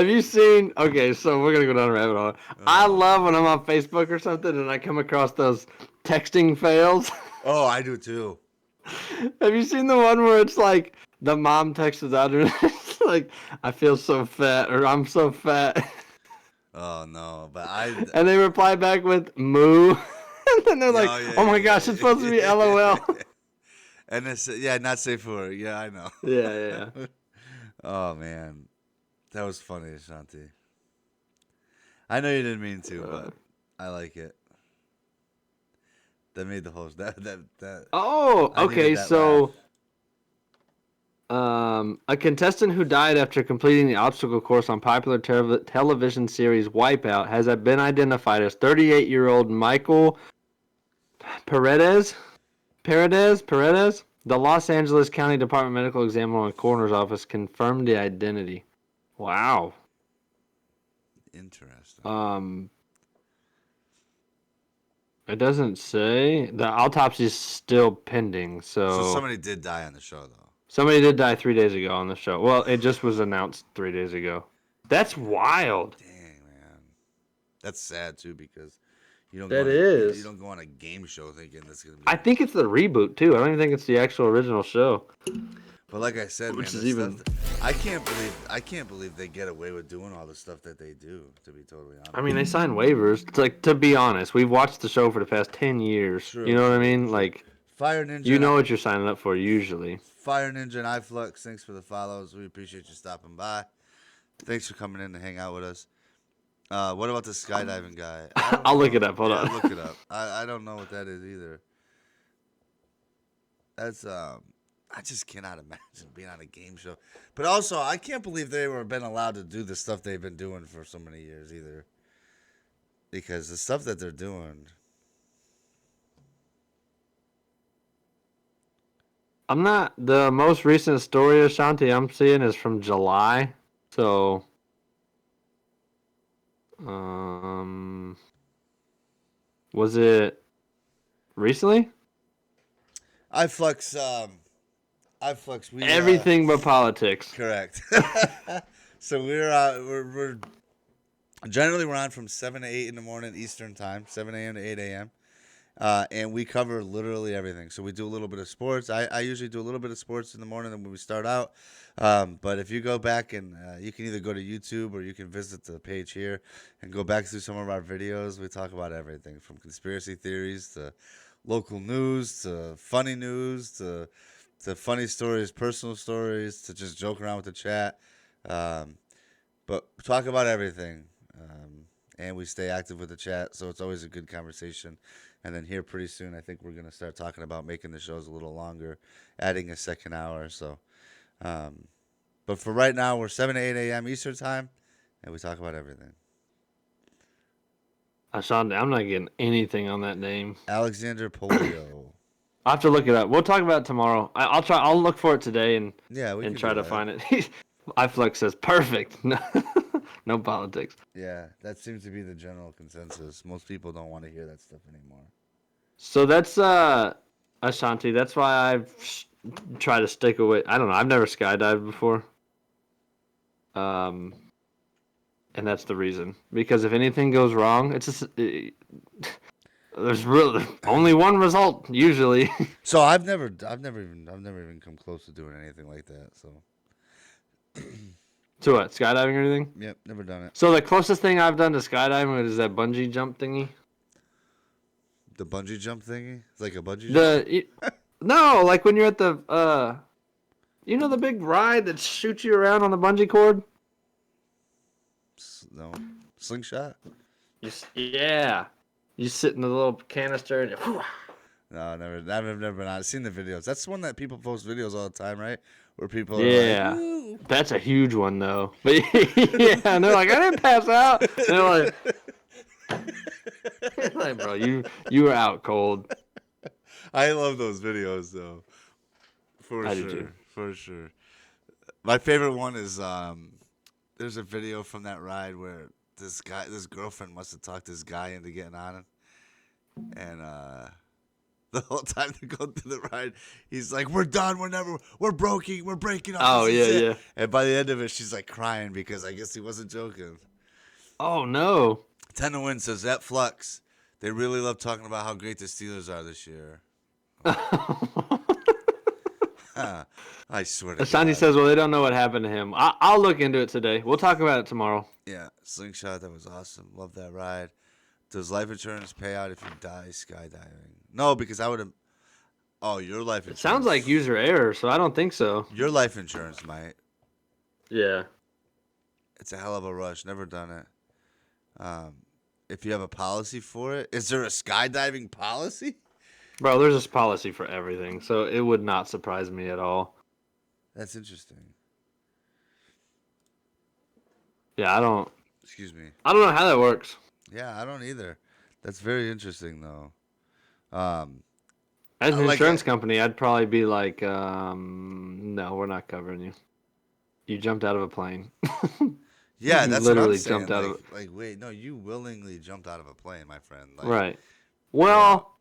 you seen? Okay, so we're gonna go down a rabbit hole. I love when I'm on Facebook or something and I come across those texting fails. Oh, I do too. Have you seen the one where it's like the mom texts out and it's like, I feel so fat or I'm so fat. Oh no, but And they reply back with moo. And then they're like, yeah, oh my gosh, it's supposed to be LOL. And it's not safe for her. Yeah, I know. Yeah. Oh man, that was funny, Ashanti. I know you didn't mean to, but I like it. That made the whole that. Oh, I okay, needed that so laugh. a contestant who died after completing the obstacle course on popular television series Wipeout has been identified as 38-year-old Michael Paredes. The Los Angeles County Department Medical Examiner and Coroner's Office confirmed the identity. Wow. Interesting. It doesn't say. The autopsy is still pending, So somebody did die on the show, though. Somebody did die 3 days ago on the show. Well, it just was announced 3 days ago. That's wild. Dang, man. That's sad too because you don't. You don't go on a game show thinking that's gonna be. I think it's the reboot too. I don't even think it's the actual original show. But like I said, Which man, is even. I can't believe they get away with doing all the stuff that they do. To be totally honest. I mean, they sign waivers. It's like, to be honest, we've watched the show for the past 10 years. True, You know what I mean? Like, Fire Ninja. you know what you're signing up for usually. Fire Ninja and iFlux, thanks for the follows. We appreciate you stopping by. Thanks for coming in to hang out with us. What about the skydiving guy? I'll look it up. Hold on. Look it up. I don't know what that is either. That's I just cannot imagine being on a game show. But also, I can't believe they were been allowed to do the stuff they've been doing for so many years either. Because the stuff that they're doing. I'm not. The most recent story, Ashanti, I'm seeing is from July. So, was it recently? iFlux, we Everything but politics. correct. So we're generally we're on from 7 to 8 in the morning Eastern time, 7 a.m. to 8 a.m. And we cover literally everything. So we do a little bit of sports. I usually do a little bit of sports in the morning when we start out. But if you go back and you can either go to YouTube or you can visit the page here and go back through some of our videos. We talk about everything from conspiracy theories to local news to funny news to funny stories, personal stories, to just joke around with the chat. But talk about everything. And we stay active with the chat, so it's always a good conversation. And then here pretty soon, I think we're going to start talking about making the shows a little longer, adding a second hour. So, but for right now, we're 7 to 8 a.m. Eastern time, and we talk about everything. Ashanti, I'm not getting anything on that name. Alexander Polio. I'll have to look it up. We'll talk about it tomorrow. I'll try. I'll look for it today and Yeah, we try to find it. iFlux says perfect. No politics. Yeah, that seems to be the general consensus. Most people don't want to hear that stuff anymore. So that's Ashanti. That's why I've tried to stick away. I don't know. I've never skydived before. And that's the reason. Because if anything goes wrong, it's just there's really only one result usually. So I've never even come close to doing anything like that. So. So what? Skydiving or anything? Yep, never done it. So the closest thing I've done to skydiving is that bungee jump thingy. The bungee jump thingy? It's like a bungee jump? No, like when you're at the you know the big ride that shoots you around on the bungee cord? No. Slingshot? Yeah. You sit in the little canister and No, I've never been on. I've seen the videos. That's the one that people post videos all the time, right? Where people are yeah. like, That's a huge one though. But yeah, and they're like, I didn't pass out. And they're like, bro, you were out cold. I love those videos though. I do too. For sure. My favorite one is there's a video from that ride where this girlfriend must have talked this guy into getting on it. And the whole time they go through the ride, he's like, "We're done. We're breaking up." Oh yeah. And by the end of it, she's like crying because I guess he wasn't joking. Oh no. 10 to win says that Flux. They really love talking about how great the Steelers are this year. I swear to Ashanti God. says, well, they don't know what happened to him. I'll look into it today. We'll talk about it tomorrow. Yeah, Slingshot, that was awesome. Love that ride. Does life insurance pay out if you die skydiving? No, because I would have. Oh, your life insurance. It sounds like user error, so I don't think so. Your life insurance might. Yeah. It's a hell of a rush. Never done it. If you have a policy for it, is there a skydiving policy? Bro, there's a policy for everything, so it would not surprise me at all. That's interesting. Yeah, I don't Excuse me. know how that works. Yeah, I don't either. That's very interesting, though. As an like insurance company, I'd probably be like, no, we're not covering you. You jumped out of a plane. Yeah, You that's literally what I'm saying. jumped out of like, wait, no, you willingly jumped out of a plane, my friend. Like, right. Well,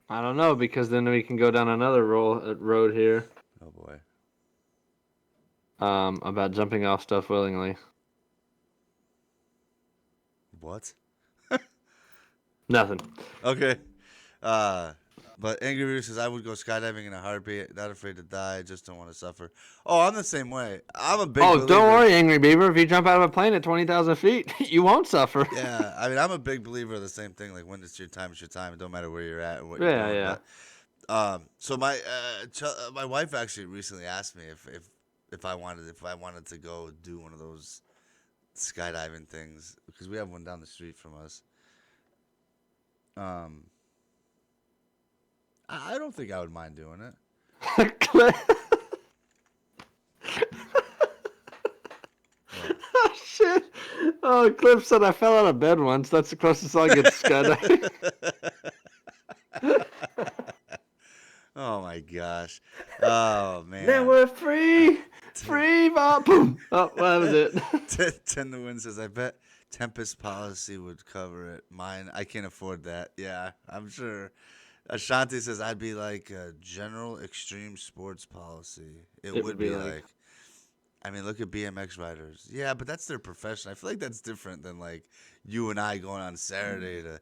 I don't know, because then we can go down another road here Oh boy. about jumping off stuff willingly. What? Nothing. Okay. But Angry Reader says, I would go skydiving in a heartbeat. Not afraid to die. Just don't want to suffer. Oh, I'm the same way. I'm a big believer. Don't worry, Angry Beaver. If you jump out of a plane at 20,000 feet, you won't suffer. Yeah, I mean, I'm a big believer of the same thing. Like, when it's your time, it's your time. It don't matter where you're at or what you're doing. Yeah. But, so my wife actually recently asked me if I wanted to go do one of those skydiving things, because we have one down the street from us. I don't think I would mind doing it. Oh, shit. Oh, Cliff said I fell out of bed once. That's the closest I'll get to skydiving. Oh my gosh. Oh man. Now we're free. Free. Boom. Oh, what was it? 10 to win says, I bet Tempest policy would cover it. Mine, I can't afford that. Yeah, I'm sure. Ashanti says, I'd be like a general extreme sports policy. It would be like, I mean, look at BMX riders. Yeah, but that's their profession. I feel like that's different than like you and I going on Saturday to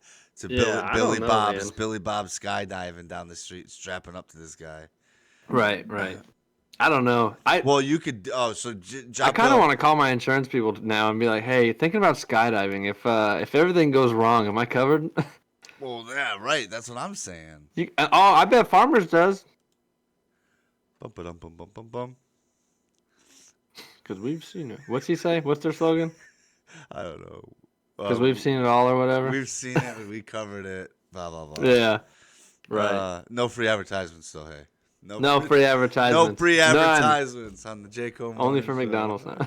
Yeah, I Billy don't know, Bob's man. Billy Bob's skydiving down the street, strapping up to this guy. Right. I don't know. Well, you could. Oh, so I kind of want to call my insurance people now and be like, "Hey, thinking about skydiving. If everything goes wrong, am I covered?" Well, yeah, right. That's what I'm saying. I bet Farmers does. Bum, ba-dum, bum, bum, bum, bum. Because we've seen it. What's he say? What's their slogan? I don't know. Because we've seen it all or whatever. We've seen it. We covered it. Blah blah blah. Yeah. Right. No free advertisements, though. Hey. No free advertisements. No free advertisements on the Jayko Morning Only for Show. McDonald's now.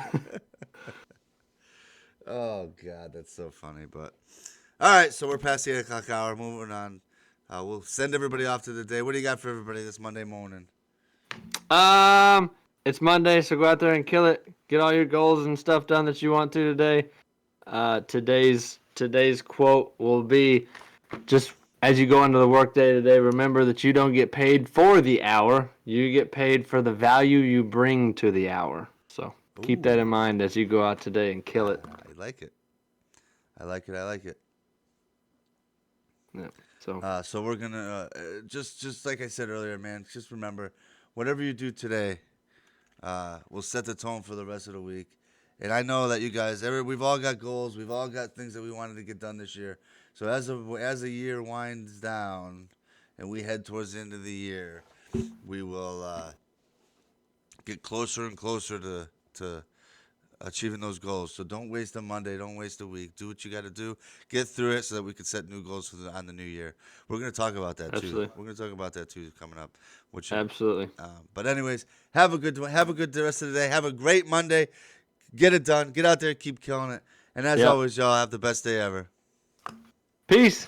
Oh God, that's so funny. But all right, so we're past the 8 o'clock hour. Moving on. We'll send everybody off to the day. What do you got for everybody this Monday morning? It's Monday, so go out there and kill it. Get all your goals and stuff done that you want to today. Today's quote will be, just as you go into the workday today, remember that you don't get paid for the hour. You get paid for the value you bring to the hour. So keep that in mind as you go out today and kill it. I like it. I like it. Yeah. So we're gonna just like I said earlier, man. Just remember, whatever you do today, will set the tone for the rest of the week. And I know that you guys, we've all got goals. We've all got things that we wanted to get done this year. So as the year winds down, and we head towards the end of the year, we will get closer and closer to achieving those goals. So don't waste a Monday. Don't waste a week. Do what you got to do. Get through it so that we can set new goals on the new year. We're going to talk about that too. We're going to talk about that too coming up. Absolutely. But anyways, have a good rest of the day. Have a great Monday. Get it done. Get out there. Keep killing it. And as always, y'all, have the best day ever. Peace.